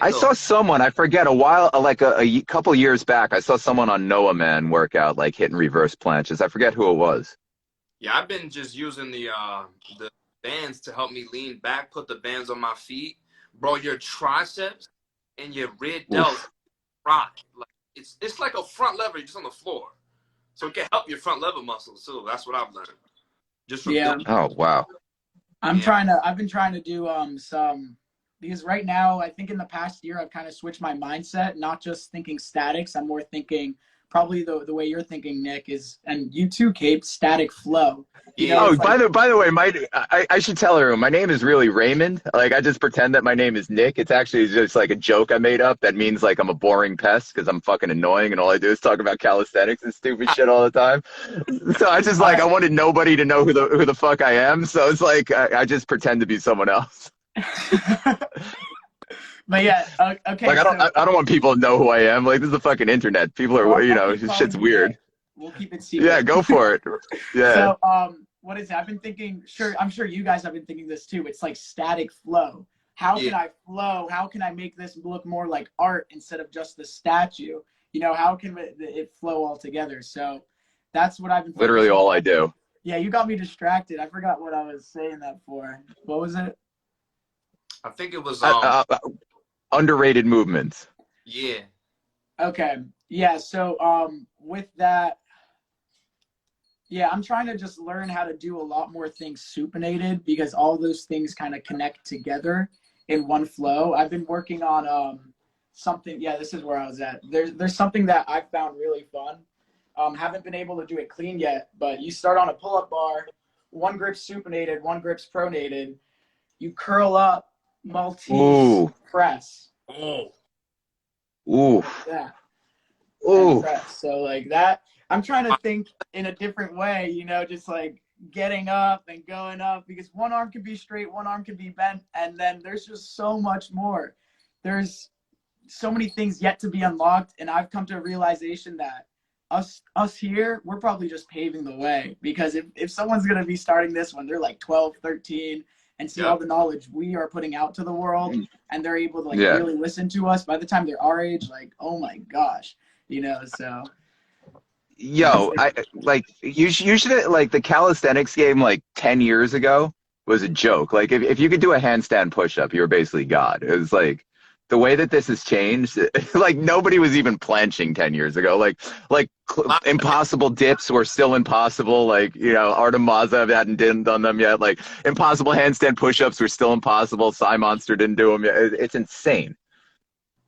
I saw someone, I forget, a couple years back, I saw someone on Noah Man workout, like hitting reverse planches. I forget who it was. Yeah, I've been just using the bands to help me lean back, put the bands on my feet. Bro, your triceps and your rear delts rock. Like, it's like a front lever just on the floor. So it can help your front lever muscles too. That's what I've learned. Just from doing. Oh wow. I've been trying to do some, because right now I think in the past year I've kind of switched my mindset, not just thinking statics. I'm more thinking probably the way you're thinking, Nick, is, and you too, KayP, static flow. You know, by the way, I should tell everyone, my name is really Raymond. Like, I just pretend that my name is Nick. It's actually just like a joke I made up that means like I'm a boring pest because I'm fucking annoying and all I do is talk about calisthenics and stupid shit all the time. So I just I wanted nobody to know who the fuck I am. So it's like I just pretend to be someone else. But yeah, okay. Like, I don't want people to know who I am. Like, this is the fucking internet. People are, you know, shit's weird. We'll keep it secret. Yeah, go for it. Yeah. So, what is it? I've been thinking, I'm sure you guys have been thinking this too. It's like static flow. How can I flow? How can I make this look more like art instead of just the statue? You know, how can it flow all together? So that's what I've been literally all I do. Yeah, you got me distracted. I forgot what I was saying that for. What was it? I think it was underrated movements. Yeah. Okay. Yeah. So with that, yeah, I'm trying to just learn how to do a lot more things supinated because all those things kind of connect together in one flow. I've been working on something. Yeah, this is where I was at. There's something that I found really fun. Haven't been able to do it clean yet, but you start on a pull-up bar, one grip's supinated, one grip's pronated. You curl up, Maltese press. Oh. Ooh. Yeah. Ooh. So like that, I'm trying to think in a different way, you know, just like getting up and going up, because one arm can be straight, one arm can be bent, and then there's just so much more. There's so many things yet to be unlocked, and I've come to a realization that us here, we're probably just paving the way, because if someone's going to be starting this when they're like 12, 13, and see all the knowledge we are putting out to the world, and they're able to like really listen to us by the time they're our age, like, oh my gosh, you know, so. Yo, you should, like, the calisthenics game like 10 years ago was a joke. Like, if you could do a handstand push-up, you were basically God. It was like, the way that this has changed, like, nobody was even planching 10 years ago. Like impossible dips were still impossible. Like, you know, Artem Mazev hadn't done them yet. Like, impossible handstand push-ups were still impossible. Cy Monster didn't do them yet. It's insane.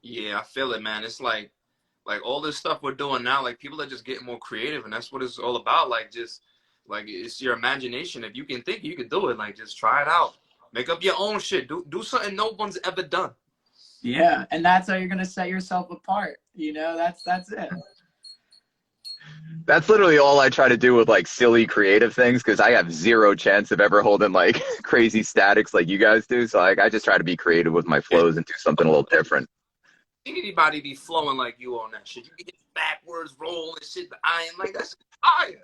Yeah, I feel it, man. It's like like all this stuff we're doing now, like people are just getting more creative, and that's what it's all about. Like just like it's your imagination. If you can think, you can do it. Like just try it out. Make up your own shit. Do something no one's ever done. Yeah, and that's how you're gonna set yourself apart. You know, that's it. That's literally all I try to do with like silly creative things, because I have zero chance of ever holding like crazy statics like you guys do. So like I just try to be creative with my flows and do something a little different. Anybody be flowing like you on that shit? You can hit backwards, roll and shit. The iron like that's fire.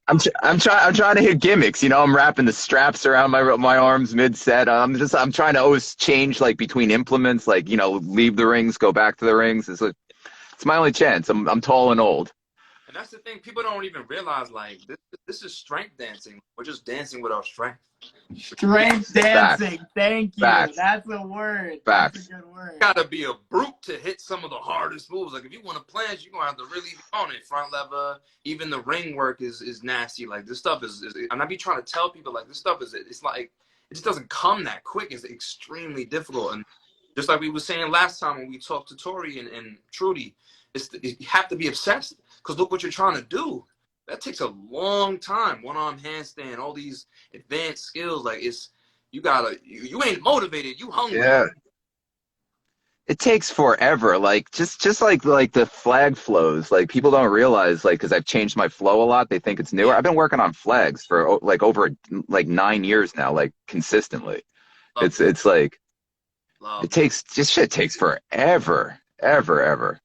I'm trying to hit gimmicks. You know, I'm wrapping the straps around my arms mid set. I'm trying to always change like between implements. Like, you know, leave the rings, go back to the rings. It's my only chance. I'm tall and old. And that's the thing, people don't even realize, like, this is strength dancing. We're just dancing with our strength. Strength dancing. Facts. Thank you. Facts. That's a word. Facts. That's a good word. You gotta be a brute to hit some of the hardest moves. Like, if you want to planche, you're gonna have to really be on it. Front lever, even the ring work is nasty. Like, this stuff is and I be trying to tell people, like, this stuff it's like, it just doesn't come that quick. It's extremely difficult. And just like we were saying last time when we talked to Tori and Trudy, you have to be obsessed. Because look what you're trying to do. That takes a long time. One-arm handstand, all these advanced skills. Like, you ain't motivated. You hungry. Yeah. It takes forever. Like, just like the flag flows. Like, people don't realize, like, because I've changed my flow a lot, they think it's newer. I've been working on flags for, like, over, like, 9 years now, like, consistently. It's like, shit takes forever. Ever.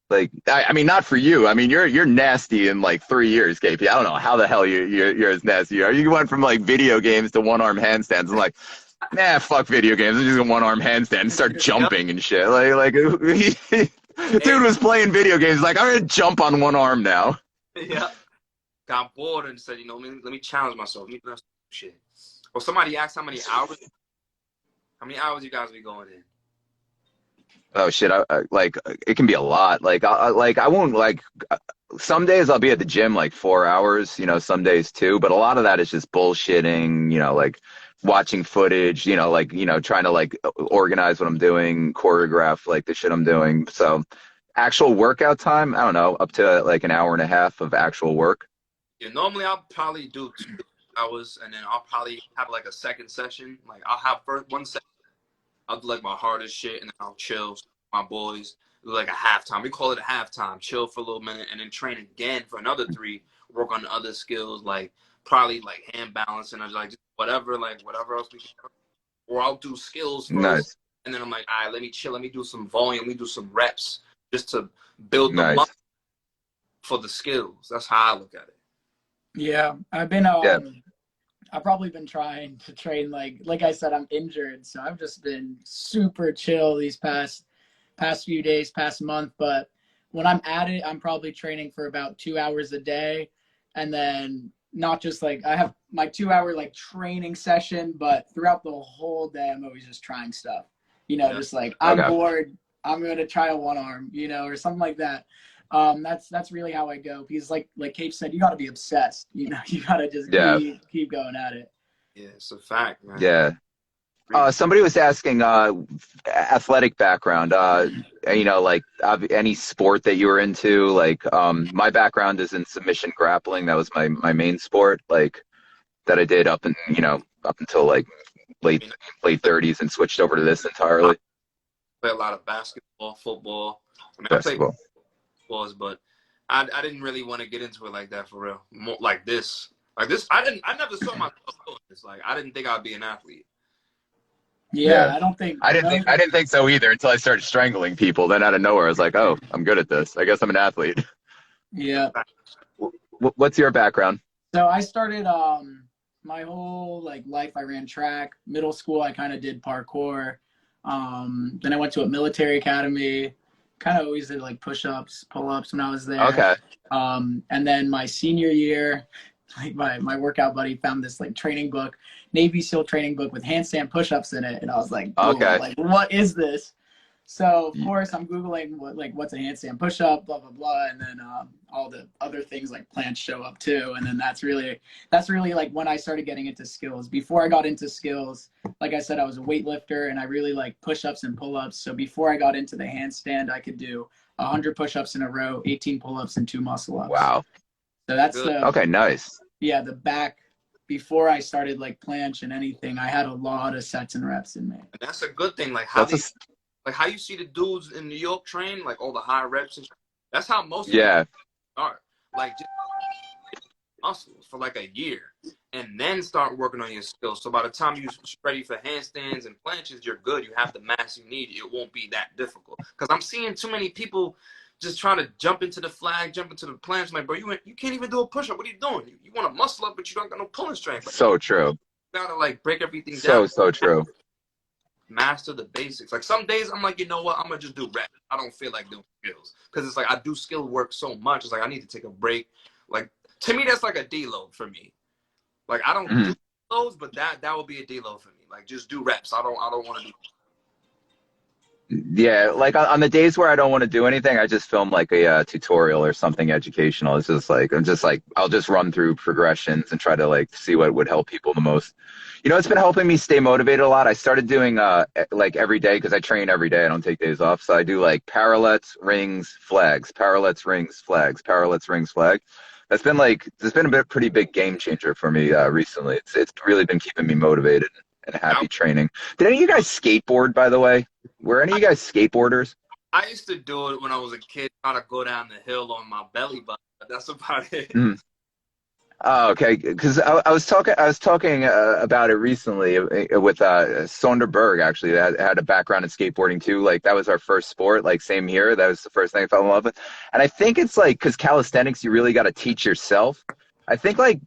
Like, I mean, not for you. I mean, you're nasty in like 3 years, KayP. I don't know how the hell you're as nasty you are. You went from like video games to one-arm handstands. I'm like, nah, fuck video games. I'm just gonna one-arm handstand and start jumping and shit. Like dude was playing video games. Like, I'm gonna jump on one arm now. Yeah. Got bored and said, you know, let me challenge myself. Let me do shit. Or somebody asked how many hours you guys be going in. Oh shit! Like, it can be a lot. Like I won't, like, some days I'll be at the gym like 4 hours. You know, some days 2. But a lot of that is just bullshitting. You know, like watching footage. You know, like, you know, trying to like organize what I'm doing, choreograph like the shit I'm doing. So actual workout time, I don't know, up to like an hour and a half of actual work. Yeah, normally I'll probably do 2 hours, and then I'll probably have like a second session. Like, I'll have one session. I'll do like my hardest shit, and then I'll chill with my boys. Do like a halftime. We call it a halftime. Chill for a little minute, and then train again for another 3. Work on other skills, like probably like hand balance and like just whatever else we can. Or I'll do skills first, Nice. And then I'm like, all right, let me chill. Let me do some volume. Let me do some reps just to build the Nice. muscle for the skills. That's how I look at it. Yeah, I've probably been trying to train, like I said, I'm injured, so I've just been super chill these past few days, past month. But when I'm at it, I'm probably training for about 2 hours a day, and then not just like I have my 2-hour like training session, but throughout the whole day, I'm always just trying stuff. You know, just like I'm bored, I'm gonna try a one arm, you know, or something like that. That's really how I go, because like KayP said, you got to be obsessed. You know, you got to just keep going at it. Yeah, it's a fact, man. Yeah. Somebody was asking athletic background. You know, like any sport that you were into. Like, my background is in submission grappling. That was my main sport. Like, that I did up until like late 30s, and switched over to this entirely. I play a lot of basketball, football. I mean, Basketball. I played but I didn't really want to get into it like that for real. More like this. I never saw myself doing this. Like, I didn't think I'd be an athlete. Yeah, I didn't think so either until I started strangling people. Then out of nowhere, I was like, oh, I'm good at this. I guess I'm an athlete. Yeah. What's your background? So I started my whole like life. I ran track. Middle school, I kind of did parkour. Then I went to a military academy. Kind of always did like push-ups, pull-ups when I was there. Okay. And then my senior year, like my workout buddy found this like training book, Navy SEAL training book with handstand push-ups in it, and I was like, okay, like, what is this? So of course I'm Googling what's a handstand push-up, blah, blah, blah. And then all the other things like planche show up too. And then that's really like when I started getting into skills. Before I got into skills, like I said, I was a weightlifter and I really like push-ups and pull-ups. So before I got into the handstand, I could do 100 push-ups in a row, 18 pull-ups, and 2 muscle-ups. Wow. So that's okay, nice. Yeah, the back. Before I started like planche and anything, I had a lot of sets and reps in me. And that's a good thing. Like how how you see the dudes in New York train, like all the high reps and that's how most of them start. Like just muscles for like a year and then start working on your skills. So by the time you're ready for handstands and planches, you're good. You have the mass you need. It won't be that difficult. Because I'm seeing too many people just trying to jump into the flag, jump into the planche. I'm like, bro, you can't even do a push-up. What are you doing? You want to muscle up, but you don't got no pulling strength. Like, so true. You gotta like break everything down. So true. Master the basics. Like some days I'm like, you know what? I'm gonna just do reps. I don't feel like doing skills because it's like I do skill work so much. It's like I need to take a break. Like to me, that's like a deload for me. Like I don't do those, but that would be a deload for me. Like just do reps. I don't want to do. Yeah, like on the days where I don't want to do anything, I just film like a tutorial or something educational. It's just like I'll just run through progressions and try to like see what would help people the most. You know, it's been helping me stay motivated a lot. I started doing like every day because I train every day. I don't take days off, so I do like parallettes, rings, flags, parallettes, rings, flags, parallettes, rings, flag. That's been a pretty big game changer for me recently. It's really been keeping me motivated and happy training. Did any of you guys skateboard, by the way? Were any of you guys skateboarders? I used to do it when I was a kid, try to go down the hill on my belly button. But that's about it. Oh, okay. Because I was talking about it recently with Sonderberg, actually, that had a background in skateboarding too. Like that was our first sport. Like same here. That was the first thing I fell in love with. And I think it's like because calisthenics, you really got to teach yourself. I think like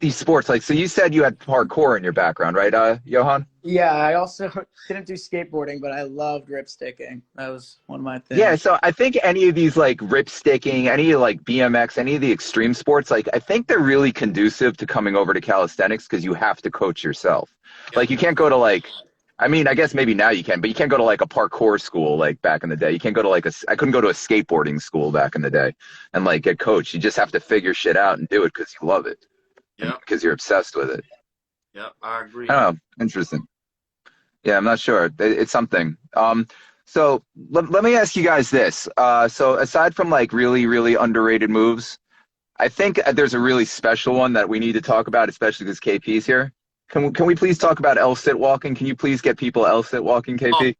these sports, like so you said you had parkour in your background, right, Johan? Yeah, I also didn't do skateboarding, but I loved ripsticking. That was one of my things. Yeah, so I think any of these like ripsticking, any like BMX, any of the extreme sports, like I think they're really conducive to coming over to calisthenics because you have to coach yourself. Like you can't go to like, I mean, I guess maybe now you can, but you can't go to like a parkour school like back in the day. You can't go to like I couldn't go to a skateboarding school back in the day and like get coached. You just have to figure shit out and do it because you love it. Yeah. Because you're obsessed with it. Yeah, I agree. I don't know. Interesting. Yeah, I'm not sure. It's something. So let me ask you guys this. So aside from like really, really underrated moves, I think there's a really special one that we need to talk about, especially because KP's here. Can we please talk about L-sit walking? Can you please get people L-sit walking, KP?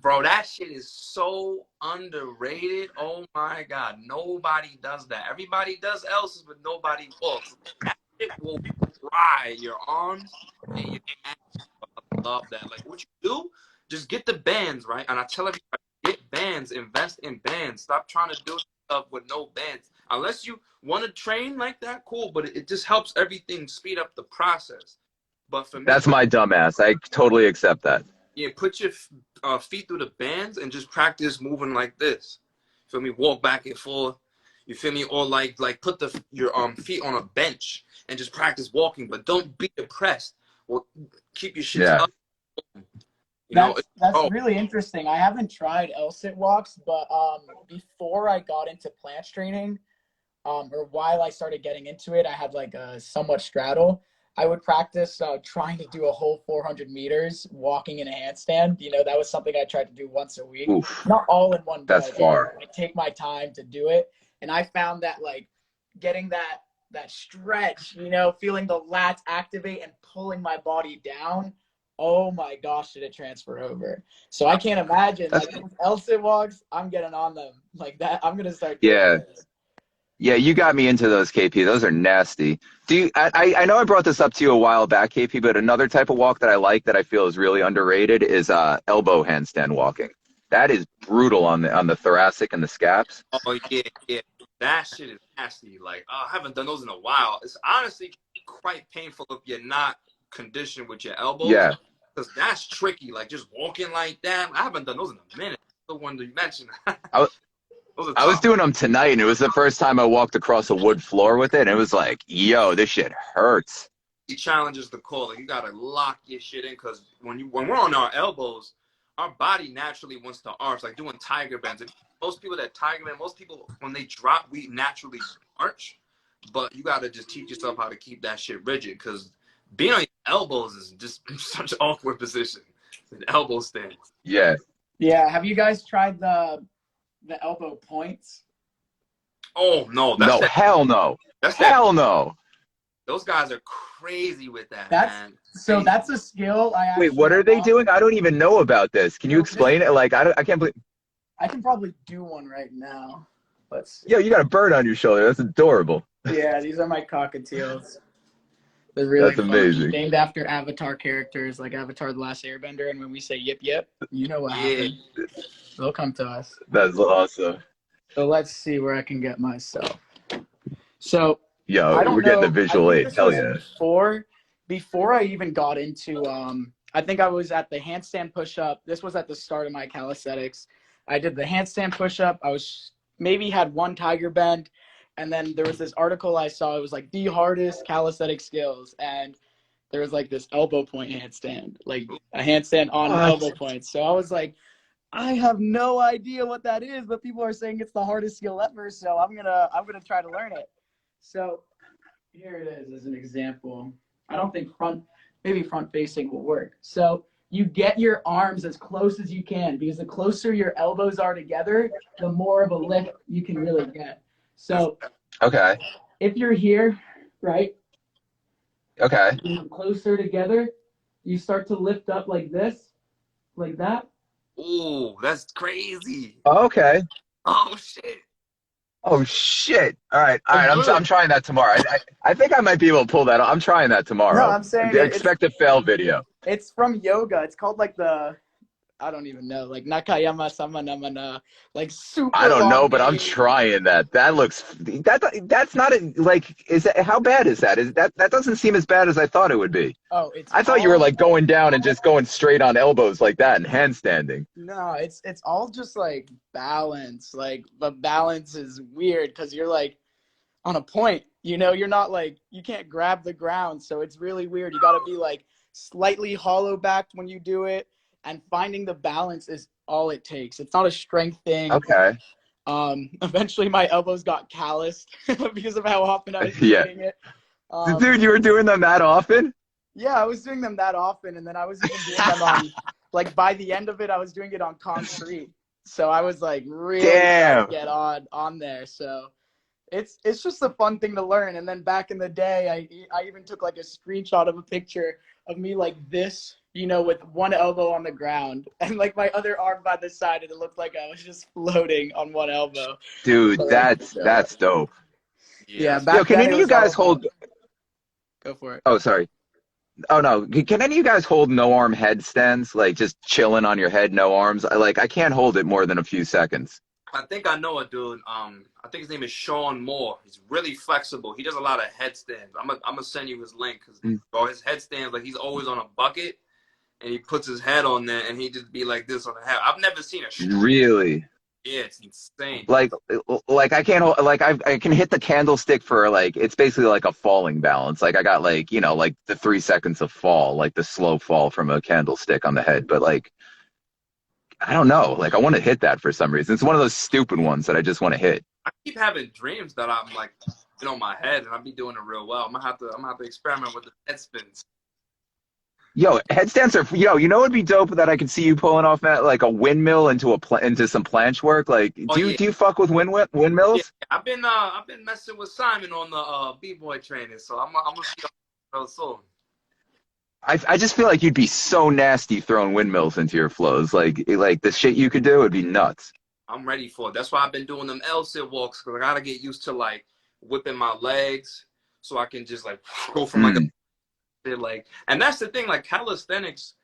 Bro, that shit is so underrated. Oh my God, nobody does that. Everybody does L's, but nobody walks. That shit will dry your arms and your hands. I love that. Like what you do, just get the bands, right? And I tell everybody, get bands, invest in bands. Stop trying to do stuff with no bands. Unless you want to train like that, cool. But it just helps everything speed up the process. But for me, that's my dumbass. I totally accept that. Yeah, put your feet through the bands and just practice moving like this. Feel me? Walk back and forth. You feel me? Or like put your feet on a bench and just practice walking, but don't be depressed. Or keep your shit up. That's really interesting. I haven't tried L-sit walks, but before I got into planche training, or while I started getting into it, I had like a somewhat straddle. I would practice trying to do a whole 400 meters walking in a handstand. You know, that was something I tried to do once a week. Oof. Not all in one day. That's far. I take my time to do it. And I found that like getting that stretch, you know, feeling the lats activate and pulling my body down. Oh my gosh, did it transfer over? So I can't imagine like L-sit walks. I'm getting on them like that. I'm gonna start. Yeah, you got me into those, KP. Those are nasty. I know I brought this up to you a while back, KP, but another type of walk that I like that I feel is really underrated is elbow handstand walking. That is brutal on the thoracic and the scaps. Oh yeah. That shit is nasty. Like I haven't done those in a while. It's honestly quite painful if you're not conditioned with your elbows. Yeah. Because that's tricky. Like just walking like that. I haven't done those in a minute. The one that you mentioned. I was doing them tonight, and it was the first time I walked across a wood floor with it, and it was like, yo, this shit hurts. He challenges the core. Like, you gotta lock your shit in because when we're on our elbows, our body naturally wants to arch, like doing tiger bends. Most people that tiger bend, most people when they drop, we naturally arch. But you got to just teach yourself how to keep that shit rigid, because being on your elbows is just such an awkward position. An elbow stance. Yeah. Yeah. Have you guys tried the elbow points? Oh no, No, hell no. Hell no. Those guys are crazy with that, man. So that's a skill I actually. Wait, what are they doing? I don't even know about this. Can you explain it? Like, I can't believe. I can probably do one right now. Let's see. Yo, you got a bird on your shoulder. That's adorable. Yeah, these are my cockatiels. They're really That's amazing. Named after Avatar characters, like Avatar: The Last Airbender. And when we say yip yip, you know what happened. They'll come to us. That's awesome. So let's see where I can get myself. So yo, we're getting a visual aid. Hell yeah. Before I even got into, I think I was at the handstand push-up. This was at the start of my calisthenics. I did the handstand push-up. I was maybe had one tiger bend. And then there was this article I saw. It was like the hardest calisthenic skills. And there was like this elbow point handstand, like a handstand on elbow points. So I was like, I have no idea what that is, but people are saying it's the hardest skill ever. So I'm gonna try to learn it. So here it is as an example. I don't think maybe front facing will work. So you get your arms as close as you can, because the closer your elbows are together, the more of a lift you can really get. So okay, if you're here, right? Okay. Closer together, you start to lift up like this, like that. Ooh, that's crazy. Okay. Oh shit. Oh shit! All right. I'm trying that tomorrow. I think I might be able to pull that off. I'm trying that tomorrow. No, I'm saying expect a fail video. It's from yoga. It's called like I don't even know, like Nakayama Samanamana, like super. I don't know, but I'm trying that. That looks that's not how bad is that? That doesn't seem as bad as I thought it would be. Oh, I thought you were like going down and just going straight on elbows like that and handstanding. No, it's all just like balance. Like the balance is weird because you're like on a point, you're not like, you can't grab the ground. So it's really weird. You got to be like slightly hollow backed when you do it. And finding the balance is all it takes. It's not a strength thing. Okay. Eventually my elbows got calloused because of how often I was doing it. Dude, you were doing them that often? Yeah, I was doing them that often. And then I was even doing them on, like by the end of it, I was doing it on concrete. So I was like really trying to get on there. So it's just a fun thing to learn. And then back in the day, I even took like a screenshot of a picture of me like this, with one elbow on the ground and like my other arm by the side, and it looked like I was just floating on one elbow. Dude, that's dope. Yeah. Yo, can any of you guys hold? Go for it. Oh, sorry. Oh no, can any of you guys hold no arm headstands, like just chilling on your head, no arms? I can't hold it more than a few seconds. I think I know a dude. I think his name is Sean Moore. He's really flexible. He does a lot of headstands. I'm gonna send you his link because his headstands, like he's always on a bucket. And he puts his head on there, and he just be like this on the head. I've never seen a really. Yeah, it's insane. Like I can't hold, like I can hit the candlestick for like, it's basically like a falling balance. Like I got like like the 3 seconds of fall, like the slow fall from a candlestick on the head. But like I don't know, like I want to hit that for some reason. It's one of those stupid ones that I just want to hit. I keep having dreams that I'm like on my head, and I'll be doing it real well. I'm gonna have to experiment with the head spins. Yo, headstands are, it'd be dope that I could see you pulling off, Matt, like a windmill into some planche work. Like, do you fuck with windmills? Yeah, I've been messing with Simon on the b-boy training, so I'm gonna see those soon. I just feel like you'd be so nasty throwing windmills into your flows. Like the shit you could do would be nuts. I'm ready for it. That's why I've been doing them L-sit walks, because I gotta get used to like whipping my legs so I can just like go from like a and that's the thing, like calisthenics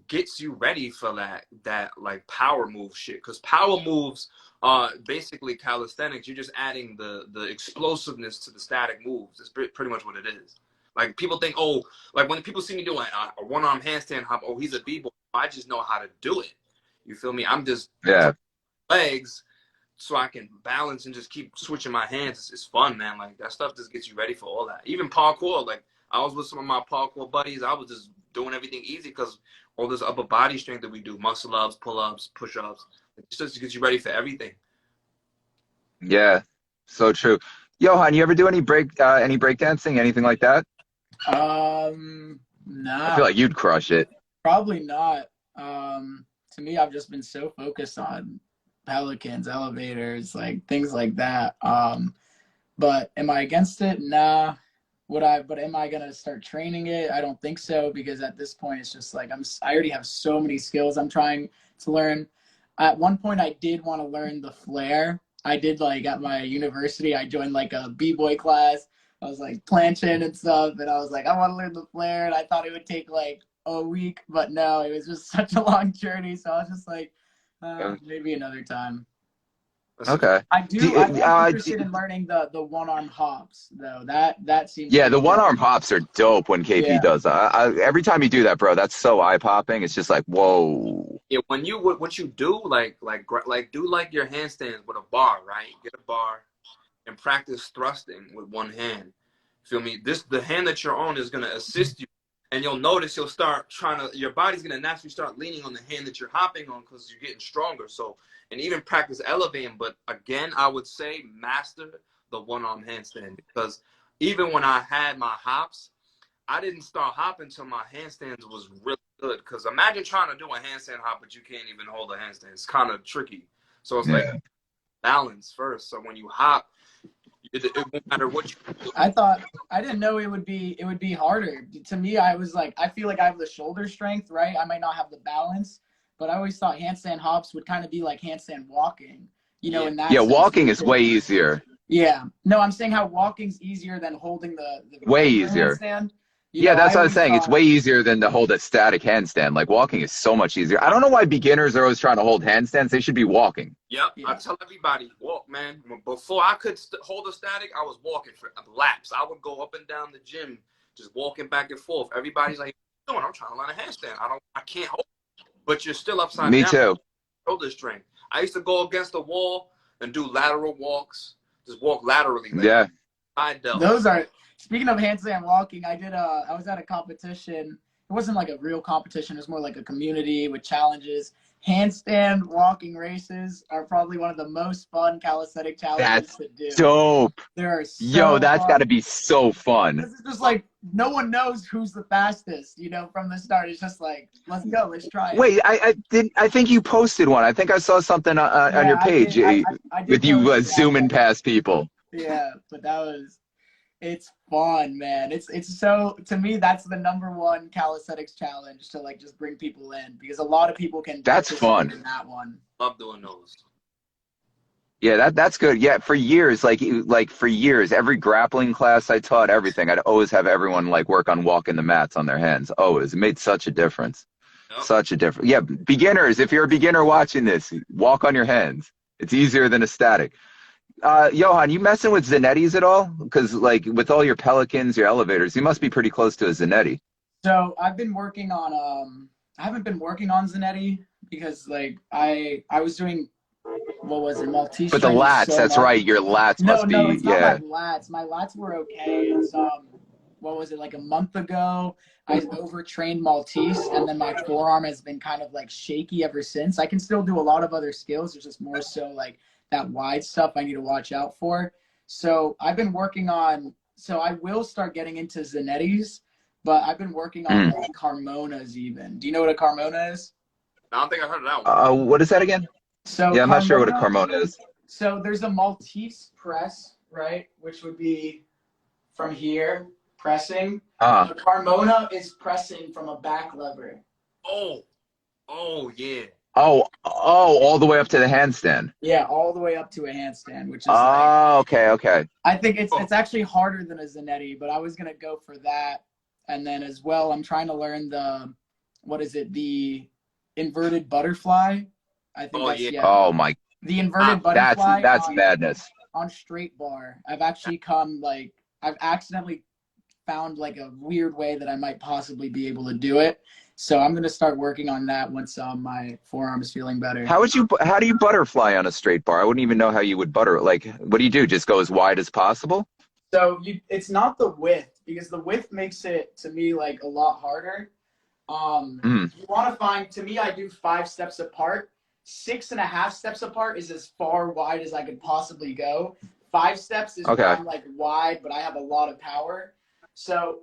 gets you ready for that like power move shit, because power moves are basically calisthenics. You're just adding the explosiveness to the static moves. It's pretty much what it is. Like people think, oh, like when people see me doing a one-arm handstand hop, oh, he's a b-boy. I just know how to do it. You feel me? I'm just legs so I can balance and just keep switching my hands. It's fun, man. Like that stuff just gets you ready for all that. Even parkour, like I was with some of my parkour buddies. I was just doing everything easy because all this upper body strength that we do, muscle ups, pull-ups, push-ups, it's just to get you ready for everything. Yeah, so true. Johan, you ever do any break dancing, anything like that? I feel Nah, like you'd crush it. probably not. To me, I've just been so focused on pelicans, elevators, like things like that. But am I against it? Nah. But am I gonna start training it? I don't think so, because at this point it's just like I already have so many skills I'm trying to learn. At one point I did want to learn the flare. I did, like, at my university, I joined like a b-boy class. I was like planching and stuff, and I was like, I want to learn the flare, and I thought it would take like a week, but no, it was just such a long journey. So I was just like, maybe another time. Okay. I'm interested in learning the one-arm hops, though. That seems. Yeah, the one-arm hops are dope when KayP Yeah. does that. Every time you do that, bro, that's so eye-popping. It's just like, whoa. Yeah, when you what you do, like do like your handstands with a bar, right? Get a bar and practice thrusting with one hand. Feel me? The hand that you're on is gonna assist you, and you'll notice you'll start your body's gonna naturally start leaning on the hand that you're hopping on because you're getting stronger. So, and even practice elevating. But again, I would say master the one-arm handstand, because even when I had my hops, I didn't start hopping until my handstands was really good. Because imagine trying to do a handstand hop, but you can't even hold a handstand. It's kind of tricky. So it's like balance first. So when you hop, it won't matter what you do. I didn't know it would be harder. To me, I was like, I feel like I have the shoulder strength, right? I might not have the balance, but I always thought handstand hops would kind of be like handstand walking, you know, in that sense. Walking is way easier. Yeah. No, I'm saying how walking's easier than holding the way easier. handstand. That's what I'm saying. It's way easier than to hold a static handstand. Like, walking is so much easier. I don't know why beginners are always trying to hold handstands. They should be walking. Yep. I tell everybody, walk, man. Before I could hold a static, I was walking for laps. I would go up and down the gym, just walking back and forth. Everybody's like, "What are you doing?" I'm trying to learn a handstand. I can't hold it. But you're still upside down. Me too. Shoulder strength. I used to go against the wall and do lateral walks. Just walk laterally. Man. Yeah. Those are, speaking of handstand walking, I was at a competition. It wasn't like a real competition. It was more like a community with challenges. Handstand walking races are probably one of the most fun calisthenic challenges to do. That's dope. They're so that's got to be so fun. This is just like, no one knows who's the fastest, you know, from the start. It's just like, let's go, let's try it. Wait, I think you posted one. I think I saw something on your page I did with you zooming that. past people. Yeah, but it's fun, man. It's so, to me, that's the #1 calisthenics challenge, to like just bring people in, because a lot of people can. That's fun. In that one. Love doing those. Yeah, that's good. Yeah, for years, like for years, every grappling class I taught, everything, I'd always have everyone like work on walking the mats on their hands. Always. It made such a difference. Yep. Such a difference. Yeah, beginners, if you're a beginner watching this, walk on your hands. It's easier than a static. Johan, you messing with Zanettis at all? Because like with all your pelicans, your elevators, you must be pretty close to a Zanetti. So I've been working on I haven't been working on Zanetti because like I was doing, what was it, Maltese. But the lats, so that's right. Your lats must be, it's not my lats. My lats were okay. It's what was it, like a month ago? I overtrained Maltese, and then my forearm has been kind of like shaky ever since. I can still do a lot of other skills. It's just more so like that wide stuff I need to watch out for. So I've been working on, so I will start getting into Zanettis, but I've been working on like Carmonas even. Do you know what a Carmona is? I don't think I heard of that one. What is that again? So yeah, I'm not sure what a Carmona is. So there's a Maltese press, right? Which would be from here, pressing. The Carmona is pressing from a back lever. Oh yeah. Oh, all the way up to the handstand. Yeah, all the way up to a handstand, which is okay. I think it's actually harder than a Zanetti, but I was gonna go for that. And then as well, I'm trying to learn the inverted butterfly. I think Oh my. The inverted butterfly. That's madness. On straight bar. I've accidentally found like a weird way that I might possibly be able to do it. So I'm going to start working on that once my forearm is feeling better. How do you butterfly on a straight bar? I wouldn't even know how you would butter. Like, what do? Just go as wide as possible? So it's not the width, because the width makes it, to me, like a lot harder. You want to find, to me, I do 5 steps apart. 6.5 steps apart is as far wide as I could possibly go. 5 steps is where I'm like wide, but I have a lot of power. So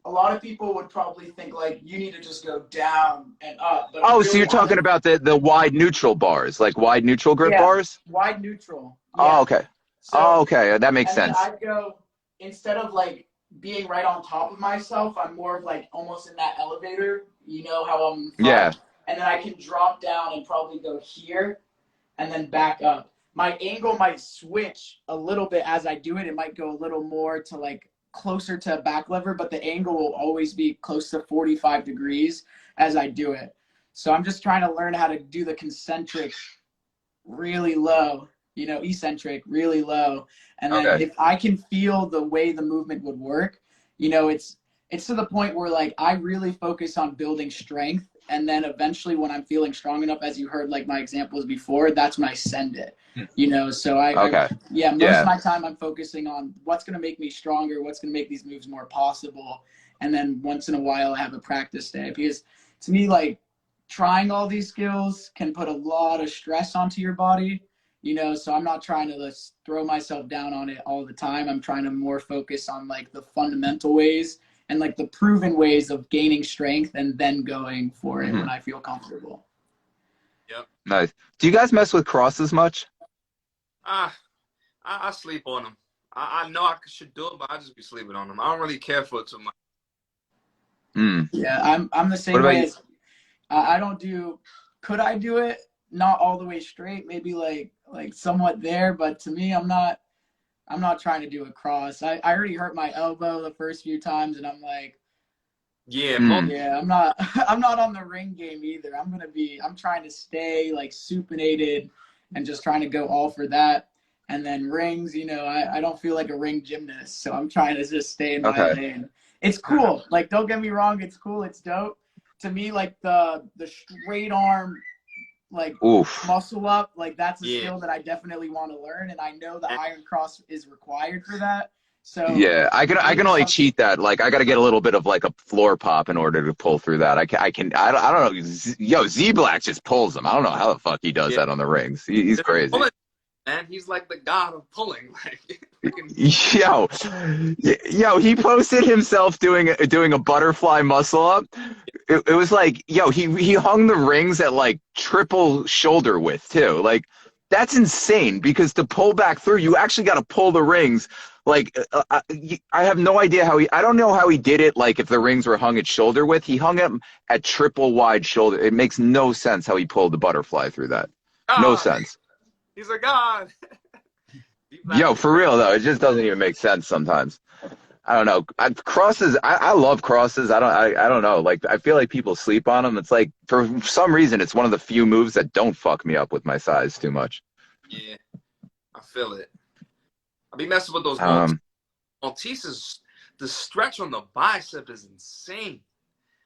a lot of people would probably think like you need to just go down and up. But really, so you're talking about the wide neutral bars, like wide neutral grip bars? Wide neutral. Yeah. Oh, okay. So, okay, that makes sense. I'd go, instead of like being right on top of myself, I'm more of like almost in that elevator. You know how I'm and then I can drop down and probably go here and then back up. My angle might switch a little bit as I do it. It might go a little more to like closer to a back lever, but the angle will always be close to 45 degrees as I do it. So I'm just trying to learn how to do the concentric really low, you know, eccentric really low. And then if I can feel the way the movement would work, you know, it's to the point where like I really focus on building strength. And then eventually when I'm feeling strong enough, as you heard, like my examples before, that's when I send it, you know? So most of my time I'm focusing on what's going to make me stronger, what's going to make these moves more possible. And then once in a while I have a practice day, because to me, like trying all these skills can put a lot of stress onto your body, you know? So I'm not trying to just throw myself down on it all the time. I'm trying to more focus on like the fundamental ways and like the proven ways of gaining strength and then going for it when I feel comfortable. Yep. Nice. Do you guys mess with crosses much? I sleep on them. I know I should do it, but I just be sleeping on them. I don't really care for it too much. Yeah, I'm the same way as I don't do, could I do it? Not all the way straight, maybe like somewhat there, but to me, I'm not trying to do a cross. I already hurt my elbow the first few times, and I'm like, I'm not on the ring game either. I'm trying to stay like supinated and just trying to go all for that. And then rings, you know, I don't feel like a ring gymnast, so I'm trying to just stay in my lane. It's cool. Like, don't get me wrong, it's cool, it's dope. To me, like the straight arm, like muscle up, like that's a skill that I definitely want to learn, and I know the iron cross is required for that. So yeah, I can only cheat that. Like I got to get a little bit of like a floor pop in order to pull through that. I don't know. Yo, Z Black just pulls him. I don't know how the fuck he does that on the rings. He's crazy. And he's like the god of pulling. Yo, he posted himself doing a butterfly muscle up. It was like, yo, he hung the rings at like triple shoulder width too. Like that's insane, because to pull back through, you actually got to pull the rings. Like I have no idea I don't know how he did it. Like if the rings were hung at shoulder width, he hung them at triple wide shoulder. It makes no sense how he pulled the butterfly through that. No sense. He's a god. Yo, for real though, it just doesn't even make sense sometimes. I don't know. Crosses, I love crosses. I don't know. Like I feel like people sleep on them. It's like for some reason it's one of the few moves that don't fuck me up with my size too much. Yeah, I feel it. I be messing with those Malteses. The stretch on the bicep is insane.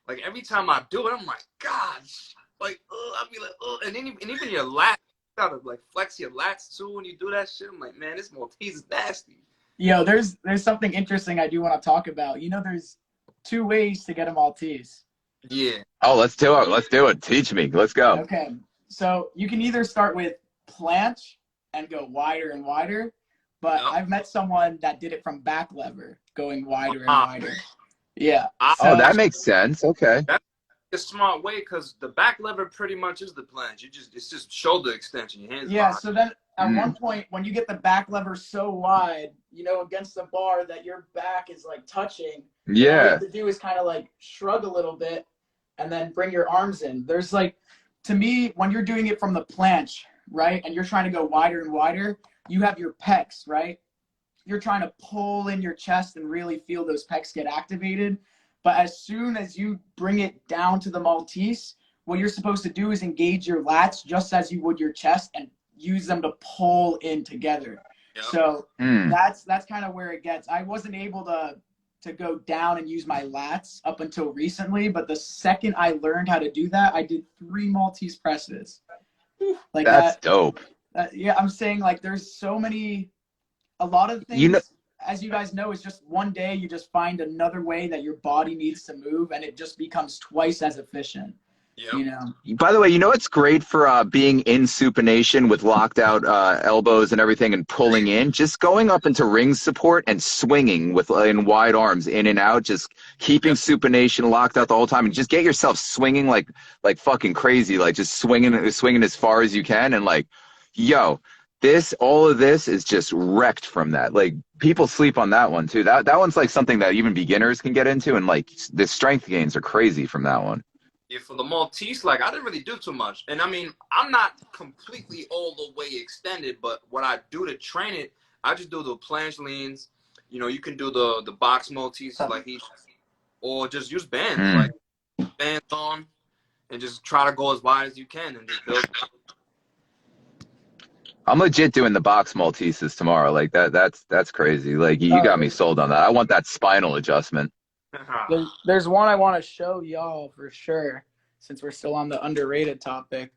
Like every time I do it, I'm like, gosh, like I be like, and even your lats. Gotta like flex your lats too when you do that shit. I'm like, man, this Maltese is nasty. Yo, there's something interesting I do want to talk about. You know, there's 2 ways to get a Maltese. Yeah. Oh, let's do it. Teach me. Let's go. Okay. So you can either start with planche and go wider and wider, but I've met someone that did it from back lever, going wider and wider. Yeah. So, that makes sense. Okay. That's a smart way, because the back lever pretty much is the planche. It's just shoulder extension. Your hands. Yeah. So then at one point, when you get the back lever so wide, you know, against the bar that your back is like touching. Yeah. What you have to do is kind of like shrug a little bit and then bring your arms in. There's like, to me, when you're doing it from the planche, right, and you're trying to go wider and wider, you have your pecs, right? You're trying to pull in your chest and really feel those pecs get activated. But as soon as you bring it down to the Maltese, what you're supposed to do is engage your lats just as you would your chest and use them to pull in together. Yep. So that's kind of where it gets. I wasn't able to go down and use my lats up until recently, but the second I learned how to do that, I did 3 Maltese presses. Like that's dope. Yeah, I'm saying like there's so many, a lot of things. You know, as you guys know, it's just one day you just find another way that your body needs to move, and it just becomes twice as efficient. Yep. You know. By the way, you know it's great for being in supination with locked out elbows and everything and pulling in? Just going up into ring support and swinging with in wide arms in and out, just keeping supination locked out the whole time, and just get yourself swinging like fucking crazy, like just swinging as far as you can, and like, yo, all of this is just wrecked from that. Like, people sleep on that one too. That one's like something that even beginners can get into, and like the strength gains are crazy from that one. Yeah, for the Maltese, like, I didn't really do too much. And I mean, I'm not completely all the way extended, but what I do to train it, I just do the planche leans. You know, you can do the box Maltese, like or just use bands, like bands on, and just try to go as wide as you can and just build. I'm legit doing the box Malteses tomorrow. Like that's crazy. Like you got me sold on that. I want that spinal adjustment. There's one I want to show y'all for sure, since we're still on the underrated topic.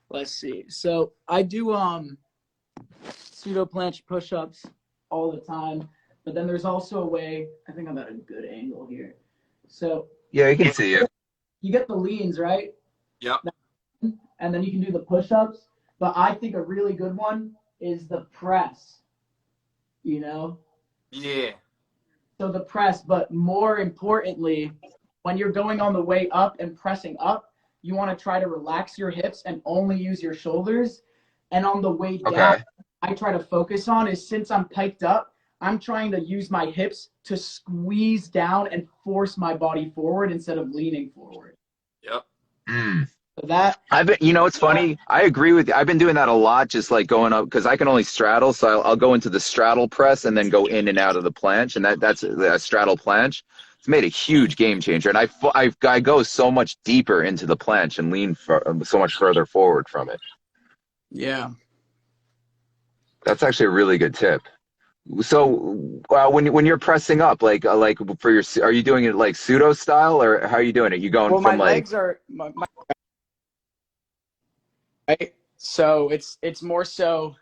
Let's see. So I do pseudo planche push-ups all the time, but then there's also a way. I think I'm at a good angle here. So yeah, you can see you. You get the leans, right? Yep. And then you can do the push-ups. But I think a really good one is the press. You know? Yeah. So the press, but more importantly, when you're going on the way up and pressing up, you want to try to relax your hips and only use your shoulders. And on the way down, I try to focus on is, since I'm piked up, I'm trying to use my hips to squeeze down and force my body forward instead of leaning forward. Yep. So that it's funny. I agree with you. I've been doing that a lot, just like going up, because I can only straddle. So I'll go into the straddle press and then go in and out of the planche. And that's a straddle planche. It's made a huge game changer. And I go so much deeper into the planche and lean so much further forward from it. Yeah. That's actually a really good tip. So when you're pressing up, like for your, are you doing it like pseudo style, or how are you doing it? You going from my like legs are right? So it's more so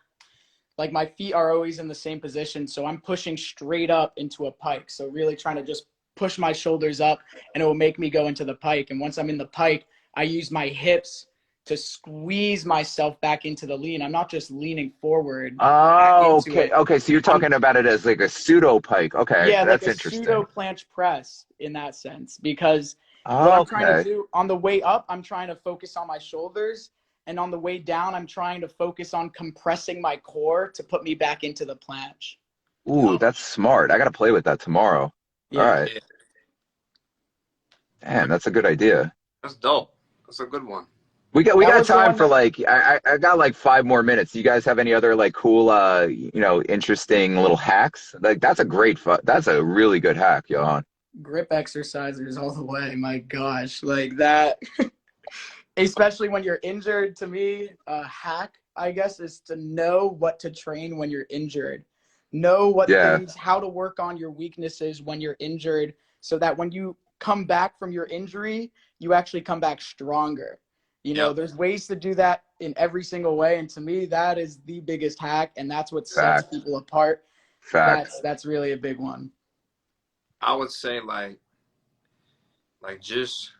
like my feet are always in the same position. So I'm pushing straight up into a pike. So really trying to just push my shoulders up, and it will make me go into the pike. And once I'm in the pike, I use my hips to squeeze myself back into the lean. I'm not just leaning forward. Oh, okay. Okay. So you're talking about it as like a pseudo pike. Okay. Yeah, That's like a interesting. pseudo planche press in that sense, because what I'm trying to do on the way up, I'm trying to focus on my shoulders. And on the way down, I'm trying to focus on compressing my core to put me back into the planche. Ooh, that's smart. I got to play with that tomorrow. Yeah. All right. Damn, that's a good idea. That's dope. That's a good one. We got time for like, I got like 5 more minutes. Do you guys have any other like cool, interesting little hacks? Like that's a really good hack, Johan. Grip exercisers all the way. My gosh, like that. Especially when you're injured, to me, a hack, I guess, is to know what to train when you're injured. Know what things, how to work on your weaknesses when you're injured, so that when you come back from your injury, you actually come back stronger. You know, there's ways to do that in every single way. And to me, that is the biggest hack. And that's what sets people apart. That's really a big one. I would say like just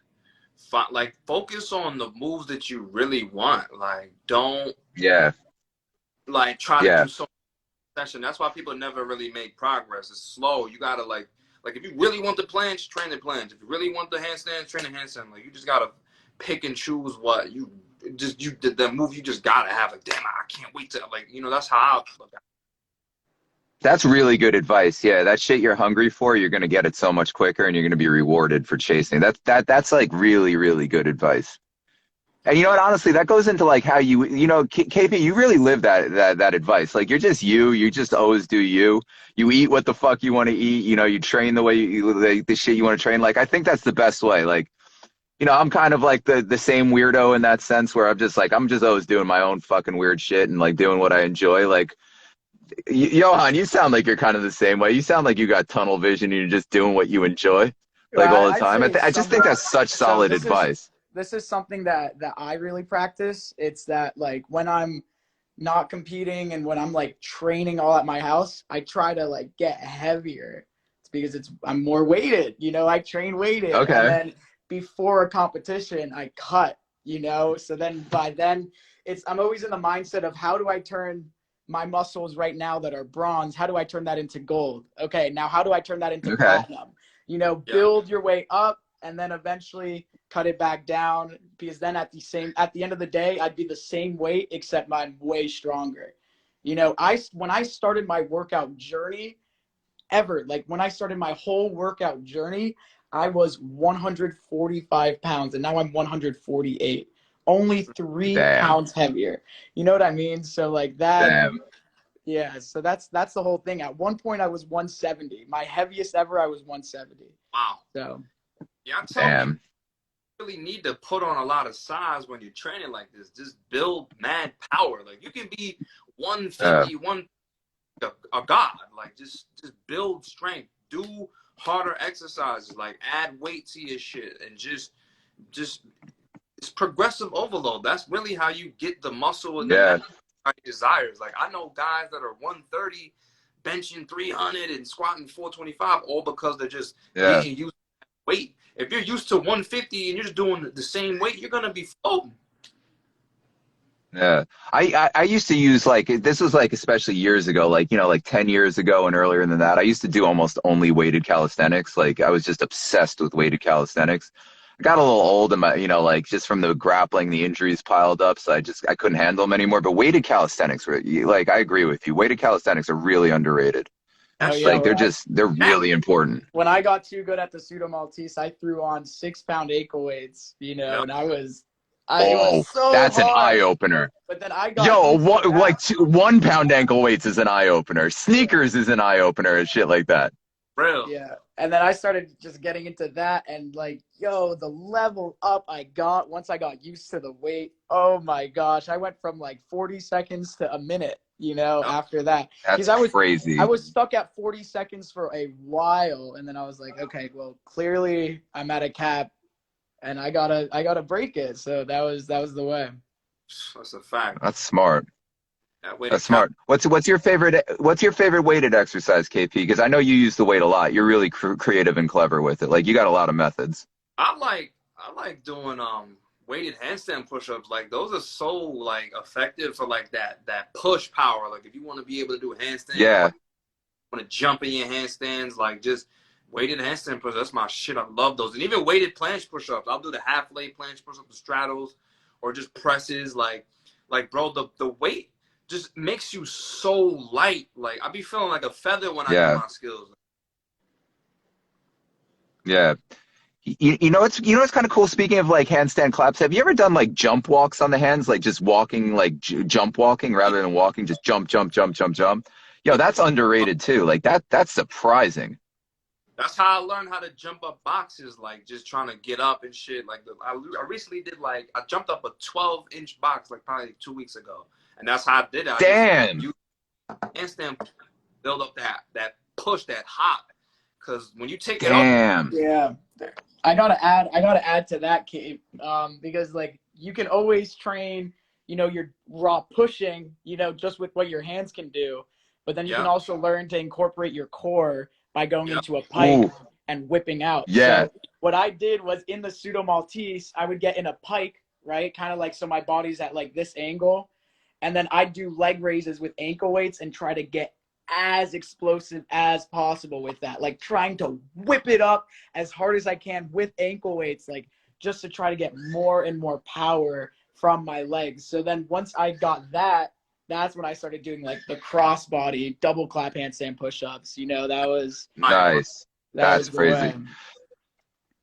focus on the moves that you really want. Like, don't try to do so much session. That's why people never really make progress. It's slow. You gotta like if you really want the planche, train the planche. If you really want the handstand, train the handstand. Like, you just gotta pick and choose what the move you just gotta have. Like, damn, I can't wait to, like, that's how I look at it. That's really good advice. Yeah, that shit you're hungry for, you're gonna get it so much quicker, and you're gonna be rewarded for chasing. That's like really, really good advice. And you know what? Honestly, that goes into like how KayP, you really live that advice. Like, you're just you. You just always do you. You eat what the fuck you want to eat. You train the way the shit you want to train. Like, I think that's the best way. Like, I'm kind of like the same weirdo in that sense, where I'm just always doing my own fucking weird shit and like doing what I enjoy. Like, Johan, you sound like you're kind of the same way. You sound like you got tunnel vision and you're just doing what you enjoy, like, all the time. I just think that's such solid advice. This is something that I really practice. It's that, like, when I'm not competing and when I'm like training all at my house, I try to like get heavier. It's because I'm more weighted, you know, I train weighted. Okay. And then before a competition, I cut, you know, so then by then I'm always in the mindset of how do I turn my muscles right now that are bronze, how do I turn that into gold? Okay, now how do I turn that into platinum? You know, build your way up and then eventually cut it back down, because then at the end of the day, I'd be the same weight except I'm way stronger. You know, when I started my workout journey when I started my whole workout journey, I was 145 pounds and now I'm 148, only 3 pounds heavier. You know what I mean? So like that, yeah, so that's the whole thing. At one point I was 170. My heaviest ever, I was 170. Wow. So yeah, I tell you, really need to put on a lot of size when you're training like this. Just build mad power. Like you can be 150, a god. Like just build strength. Do harder exercises. Like add weight to your shit and just it's progressive overload. That's really how you get the muscle and the desires. Like I know guys that are 130 benching 300 and squatting 425 all because they're just getting used to weight. If you're used to 150 and you're just doing the same weight, you're gonna be floating. Yeah, I used to use like, this was like especially years ago, like, you know, like 10 years ago and earlier than that, I used to do almost only weighted calisthenics. Like I was just obsessed with weighted calisthenics. I got a little old and my, you know, like just from the grappling, the injuries piled up. So I couldn't handle them anymore. But weighted calisthenics, like I agree with you. Weighted calisthenics are really underrated. Like they're really important. When I got too good at the Pseudo Maltese, I threw on 6-pound ankle weights, you know, and it was so that's hard. An eye opener. But then I got like 1 pound ankle weights is an eye opener. Sneakers is an eye opener and shit like that. Real. Yeah. And then I started just getting into that and like, the level up I got once I got used to the weight. Oh my gosh. I went from like 40 seconds to a minute, you know, after that. That's crazy. I was stuck at 40 seconds for a while. And then I was like, okay, well, clearly I'm at a cap and I gotta break it. So that was the way. That's a fact. That's smart. That's smart. What's your favorite weighted exercise, KayP? Because I know you use the weight a lot. You're really creative and clever with it. Like you got a lot of methods. I like doing weighted handstand push-ups. Like those are so like effective for like that push power. Like if you want to be able to do a handstand, like, want to jump in your handstands, like just weighted handstand push-ups. That's my shit. I love those. And even weighted planche push-ups. I'll do the half leg planche push-ups, the straddles, or just presses. Like bro, the weight just makes you so light. Like I be feeling like a feather when I do my skills. Yeah. You know what's kind of cool, speaking of like handstand claps, have you ever done like jump walks on the hands, like just walking, like jump walking rather than walking, just jump? Yo, that's underrated too. Like that's surprising. That's how I learned how to jump up boxes, like just trying to get up and shit. Like I recently did I jumped up a 12-inch box like probably 2 weeks ago, and that's how I did it. Damn. Handstand build up that push, that hop, because when you take it up, I gotta add to that, KayP, because like you can always train, you know, your raw pushing, you know, just with what your hands can do, but then you can also learn to incorporate your core by going into a pike and whipping out. Yeah. So what I did was in the Pseudo Maltese, I would get in a pike, right? Kind of like, so my body's at like this angle. And then I'd do leg raises with ankle weights and try to get as explosive as possible with that. Like trying to whip it up as hard as I can with ankle weights, like just to try to get more and more power from my legs. So then once I got that, that's when I started doing like the crossbody double clap handstand push-ups. You know, that was nice. That's crazy.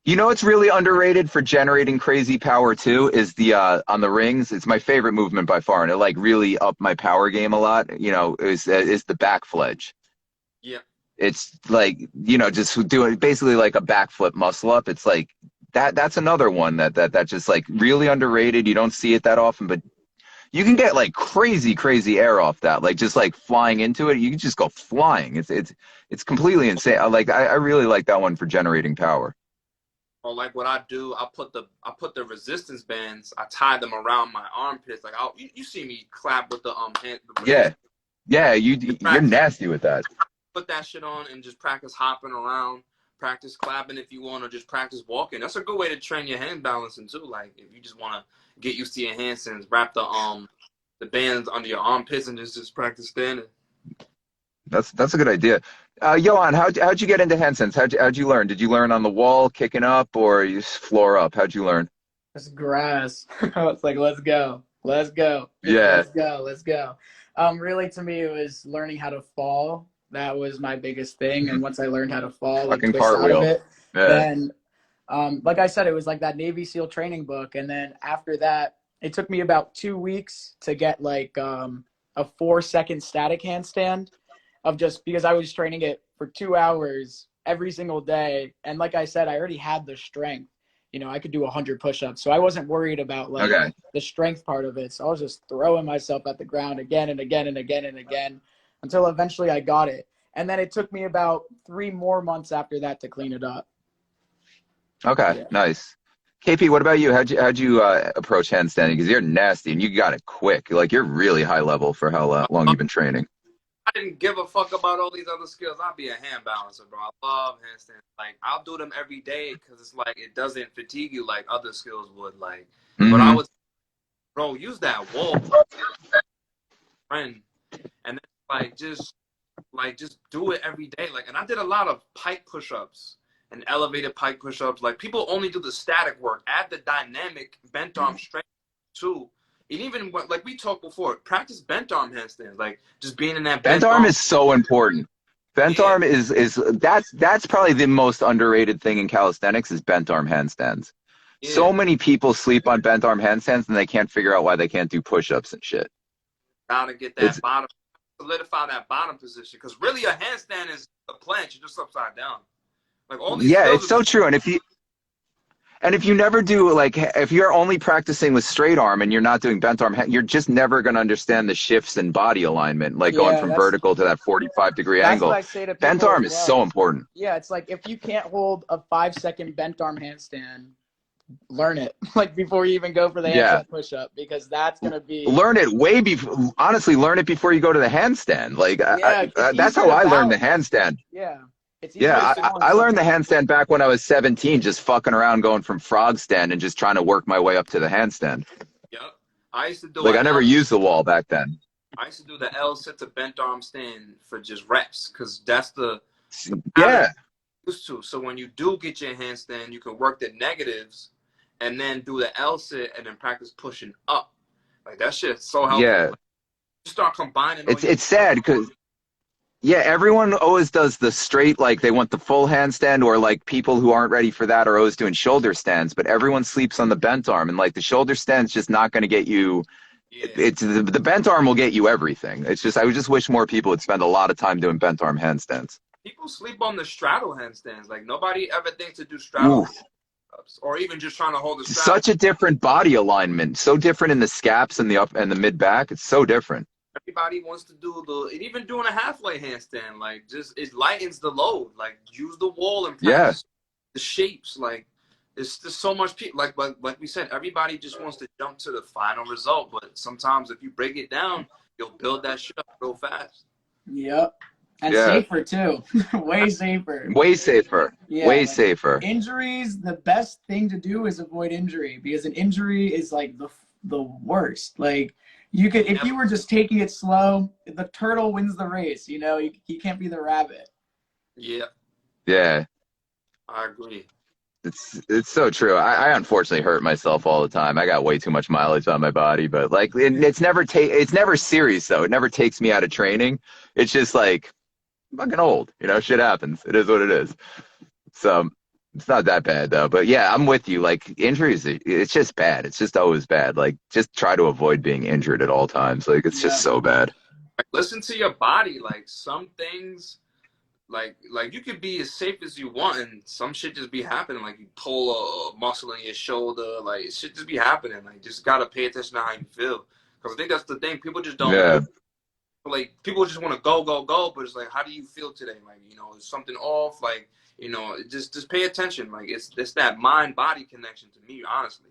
You know what's really underrated for generating crazy power too is the on the rings. It's my favorite movement by far, and it like really upped my power game a lot. You know, is the back fledge. Yeah. It's like, you know, just doing basically like a backflip muscle up. It's like that's another one that just like really underrated. You don't see it that often, but you can get like crazy air off that, like just like flying into it. You can just go flying. It's completely insane. I really like that one for generating power. Or like what I do, I put the resistance bands, I tie them around my armpits. Like you see me clap with the hand. Yeah, you're nasty with that. Put that shit on and just practice hopping around, practice clapping if you want, or just practice walking. That's a good way to train your hand balancing too. Like if you just want to get used to your handstands, wrap the bands under your armpits and just practice standing. That's a good idea. Johan, how'd you get into handstands? How'd you learn? Did you learn on the wall, kicking up, or you just floor up? How'd you learn? It's grass. It's like, let's go. Yeah. Let's go. Really, to me, it was learning how to fall. That was my biggest thing. And once I learned how to fall, like Fucking twist out cartwheel. of it, Yeah. then, like I said, it was like that Navy SEAL training book. And then after that, it took me about 2 weeks to get like a 4-second static handstand, of just because I was training it for 2 hours every single day. And like I said, I already had the strength. You know, I could do 100 push-ups. So I wasn't worried about like the strength part of it. So I was just throwing myself at the ground again and again and again and again until eventually I got it. And then it took me about 3 more months after that to clean it up. Okay, yeah. Nice. KayP, what about you? How'd you approach handstanding? Because you're nasty and you got it quick. Like you're really high level for how long you've been training. I didn't give a fuck about all these other skills. I'll be a hand balancer, bro. I love handstands. Like, I'll do them every day because it's like it doesn't fatigue you like other skills would. Like, but I would, bro, use that wall, friend, and then just do it every day. Like, and I did a lot of pike push-ups and elevated pike push-ups. Like, people only do the static work. Add the dynamic bent arm strength too. And even like we talked before, practice bent arm handstands, like just being in that bent arm is so important. Bent arm is that's probably the most underrated thing in calisthenics is bent arm handstands. Yeah. So many people sleep on bent arm handstands and they can't figure out why they can't do push-ups and shit. Gotta get that bottom, solidify that bottom position, because really a handstand is a planche, you're just upside down. Like all these it's so true. And if you never do, like, if you're only practicing with straight arm and you're not doing bent arm, you're just never going to understand the shifts in body alignment, like going from vertical to that 45-degree angle. What I say to people bent arm is so important. Yeah, it's like if you can't hold a 5-second bent arm handstand, learn it, like before you even go for the handstand push-up, because that's going to be... Learn it way before, honestly, learn it before you go to the handstand. Like, that's how I learned the handstand. Yeah. I learned the handstand back when I was 17, just fucking around going from frog stand and just trying to work my way up to the handstand. Yep. I used to do I never used the wall back then. I used to do the L sit to bent arm stand for just reps, because that's the used to. So when you do get your handstand, you can work the negatives and then do the L sit and then practice pushing up. Like that shit's so helpful. Yeah. You start combining. It's sad because everyone always does the straight, like they want the full handstand, or like people who aren't ready for that are always doing shoulder stands, but everyone sleeps on the bent arm, and like the shoulder stand's just not going to get you. It's the bent arm will get you everything. It's just, I would just wish more people would spend a lot of time doing bent arm handstands. People sleep on the straddle handstands. Like nobody ever thinks to do straddle ups, or even just trying to hold the straddle. Such a different body alignment, so different in the scaps and the up and the mid back. It's so different. Everybody wants to do and even doing a halfway handstand, like just it lightens the load. Like use the wall and practice the shapes. Like it's just so much people. Like we said, everybody just wants to jump to the final result, but sometimes if you break it down, you'll build that shit up real fast. Yep, and safer too. Way safer. Way safer. Yeah, way safer. Injuries. The best thing to do is avoid injury, because an injury is like the worst. Like. You could, if you were just taking it slow, the turtle wins the race. You know, you can't be the rabbit. Yeah. Yeah. I agree. It's so true. I unfortunately hurt myself all the time. I got way too much mileage on my body, but like it's never serious though. It never takes me out of training. It's just like I'm fucking old. You know, shit happens. It is what it is. So. It's not that bad though, but yeah, I'm with you. Like injuries, it's just bad. It's just always bad. Like just try to avoid being injured at all times. Like it's just so bad. Listen to your body. Like some things, like you could be as safe as you want, and some shit just be happening. Like you pull a muscle in your shoulder, like it shit just be happening. Like just gotta pay attention to how you feel, because I think that's the thing. People just don't. like people just want to go, but it's like, how do you feel today? Like, you know, is something off? Like, you know, just pay attention. Like, it's that mind-body connection to me, honestly.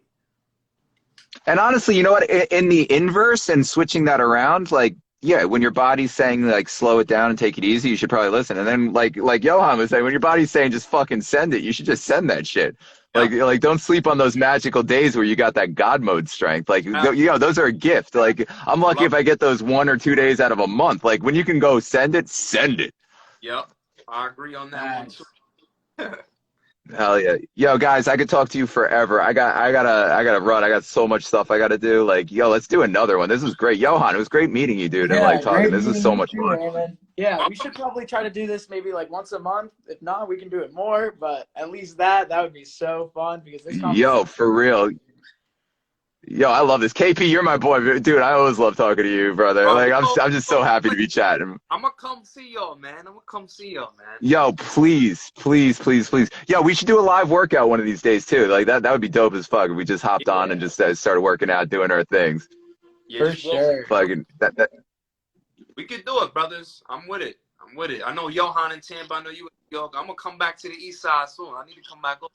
And honestly, you know what? In the inverse and switching that around, like, yeah, when your body's saying like slow it down and take it easy, you should probably listen. And then like Johan was saying, when your body's saying just fucking send it, you should just send that shit. Like don't sleep on those magical days where you got that God mode strength. Like, you know, those are a gift. Like, I'm lucky if I get those 1 or 2 days out of a month. Like, when you can go send it, send it. Yep, I agree on that one too. Hell yeah. Yo, guys, I could talk to you forever. I gotta run. I got so much stuff I gotta do. Like, yo, let's do another one. This was great. Johan, it was great meeting you, dude. And like talking. This was so much fun. Raymond. Yeah, we should probably try to do this maybe like once a month. If not, we can do it more, but at least that would be so fun because this Yo, for real. Yo, I love this. KayP, you're my boy. Dude, I always love talking to you, brother. Like, I'm just so happy to be chatting. I'm going to come see y'all, man. Yo, please. Yo, we should do a live workout one of these days, too. Like, that would be dope as fuck if we just hopped on and just started working out, doing our things. For sure. Fucking, we could do it, brothers. I'm with it. I know Johan and Tampa. I know you in New York. I'm going to come back to the east side soon. I need to come back over.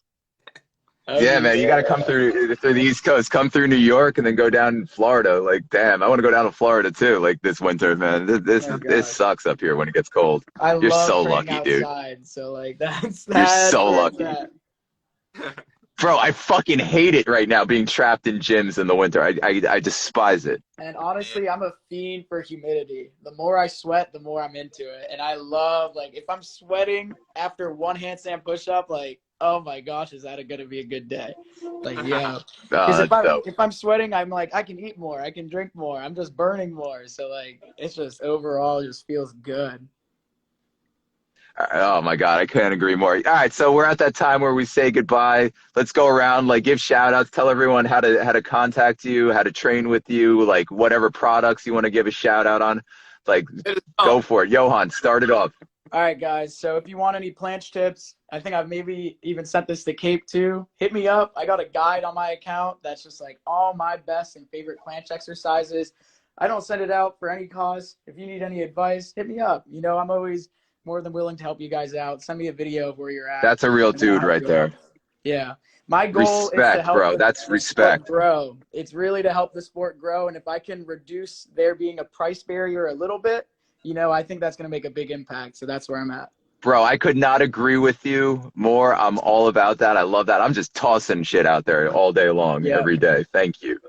Yeah, man, you got to come through the East Coast, come through New York, and then go down Florida. Like, damn, I want to go down to Florida too. Like this winter, man. This sucks up here when it gets cold. You're so lucky, dude. So like that's You're so lucky, bro. I fucking hate it right now being trapped in gyms in the winter. I despise it. And honestly, I'm a fiend for humidity. The more I sweat, the more I'm into it. And I love, like, if I'm sweating after one handstand push-up, like, oh my gosh, is that going to be a good day? Like, yeah. Because if I'm sweating, I'm like, I can eat more, I can drink more, I'm just burning more. So like, it's just overall just feels good. Oh my God, I couldn't agree more. All right, so we're at that time where we say goodbye. Let's go around, like, give shout outs, tell everyone how to contact you, how to train with you, like whatever products you want to give a shout out on. Like, go for it. Johan, start it off. All right, guys. So if you want any planche tips, I think I've maybe even sent this to KayP too. Hit me up. I got a guide on my account that's just like all my best and favorite planche exercises. I don't send it out for any cause. If you need any advice, hit me up. You know, I'm always more than willing to help you guys out. Send me a video of where you're at. That's a real dude right there. Yeah. My goal is to help bro. That's respect. Grow. It's really to help the sport grow. And if I can reduce there being a price barrier a little bit, you know, I think that's going to make a big impact. So that's where I'm at. Bro, I could not agree with you more. I'm all about that. I love that. I'm just tossing shit out there all day long, every day. Thank you.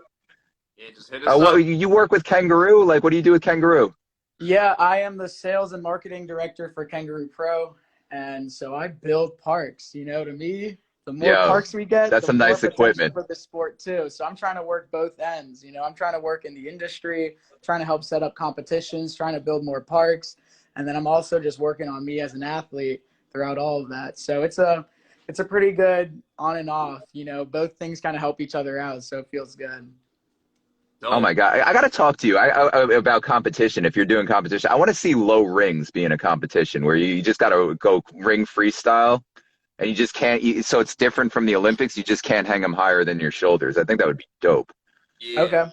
Yeah, just hit us what, up. you work with Kangaroo? Like, what do you do with Kangaroo? Yeah, I am the sales and marketing director for Kangaroo Pro. And so I build parks. You know, to me, the more parks we get, that's the some more nice equipment for the sport too. So I'm trying to work both ends. You know, I'm trying to work in the industry, trying to help set up competitions, trying to build more parks. And then I'm also just working on me as an athlete throughout all of that. So it's a pretty good on and off, you know, both things kind of help each other out. So it feels good. Oh my God. I got to talk to you about competition. If you're doing competition, I want to see low rings being a competition where you just got to go ring freestyle and you just can't. So it's different from the Olympics. You just can't hang them higher than your shoulders. I think that would be dope. Yeah. Okay.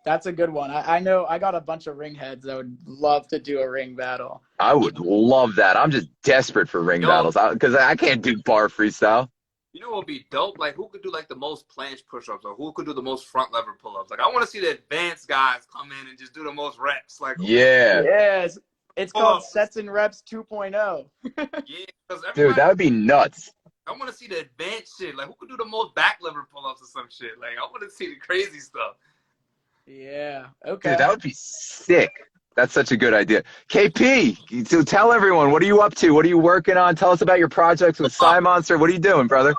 That's a good one. I know I got a bunch of ring heads that would love to do a ring battle. I would love that. I'm just desperate for ring battles because I can't do bar freestyle. You know what would be dope? Like, who could do, like, the most planche push-ups or who could do the most front lever pull-ups? Like, I want to see the advanced guys come in and just do the most reps. Like, Yes. It's called Sets and Reps 2.0. Yeah. Dude, that would be nuts. I want to see the advanced shit. Like, who could do the most back lever pull-ups or some shit? Like, I want to see the crazy stuff. Yeah. Okay. Dude, that would be sick. That's such a good idea. KayP, so tell everyone, what are you up to? What are you working on? Tell us about your projects with Psy Monster. What are you doing, brother?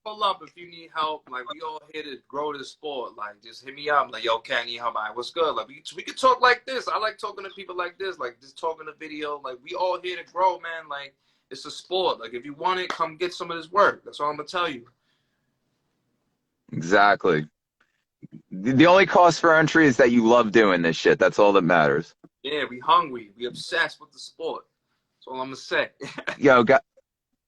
Pull up if you need help. Like, we all here to grow this sport. Like, just hit me up. Like, yo, I need help. Like, what's good? Like, we can talk like this. I like talking to people like this. Like, just talking to video. Like, we all here to grow, man. Like, it's a sport. Like, if you want it, come get some of this work. That's all I'm going to tell you. Exactly. The only cost for entry is that you love doing this shit. That's all that matters. Yeah, we hungry. We obsessed with the sport. That's all I'm going to say. Yo,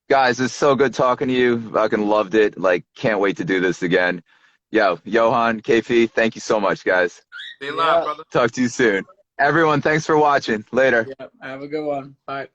guys, it's so good talking to you. Fucking loved it. Like, can't wait to do this again. Yo, Johan, KayP, thank you so much, guys. Stay alive, brother. Talk to you soon. Everyone, thanks for watching. Later. Yeah, have a good one. Bye.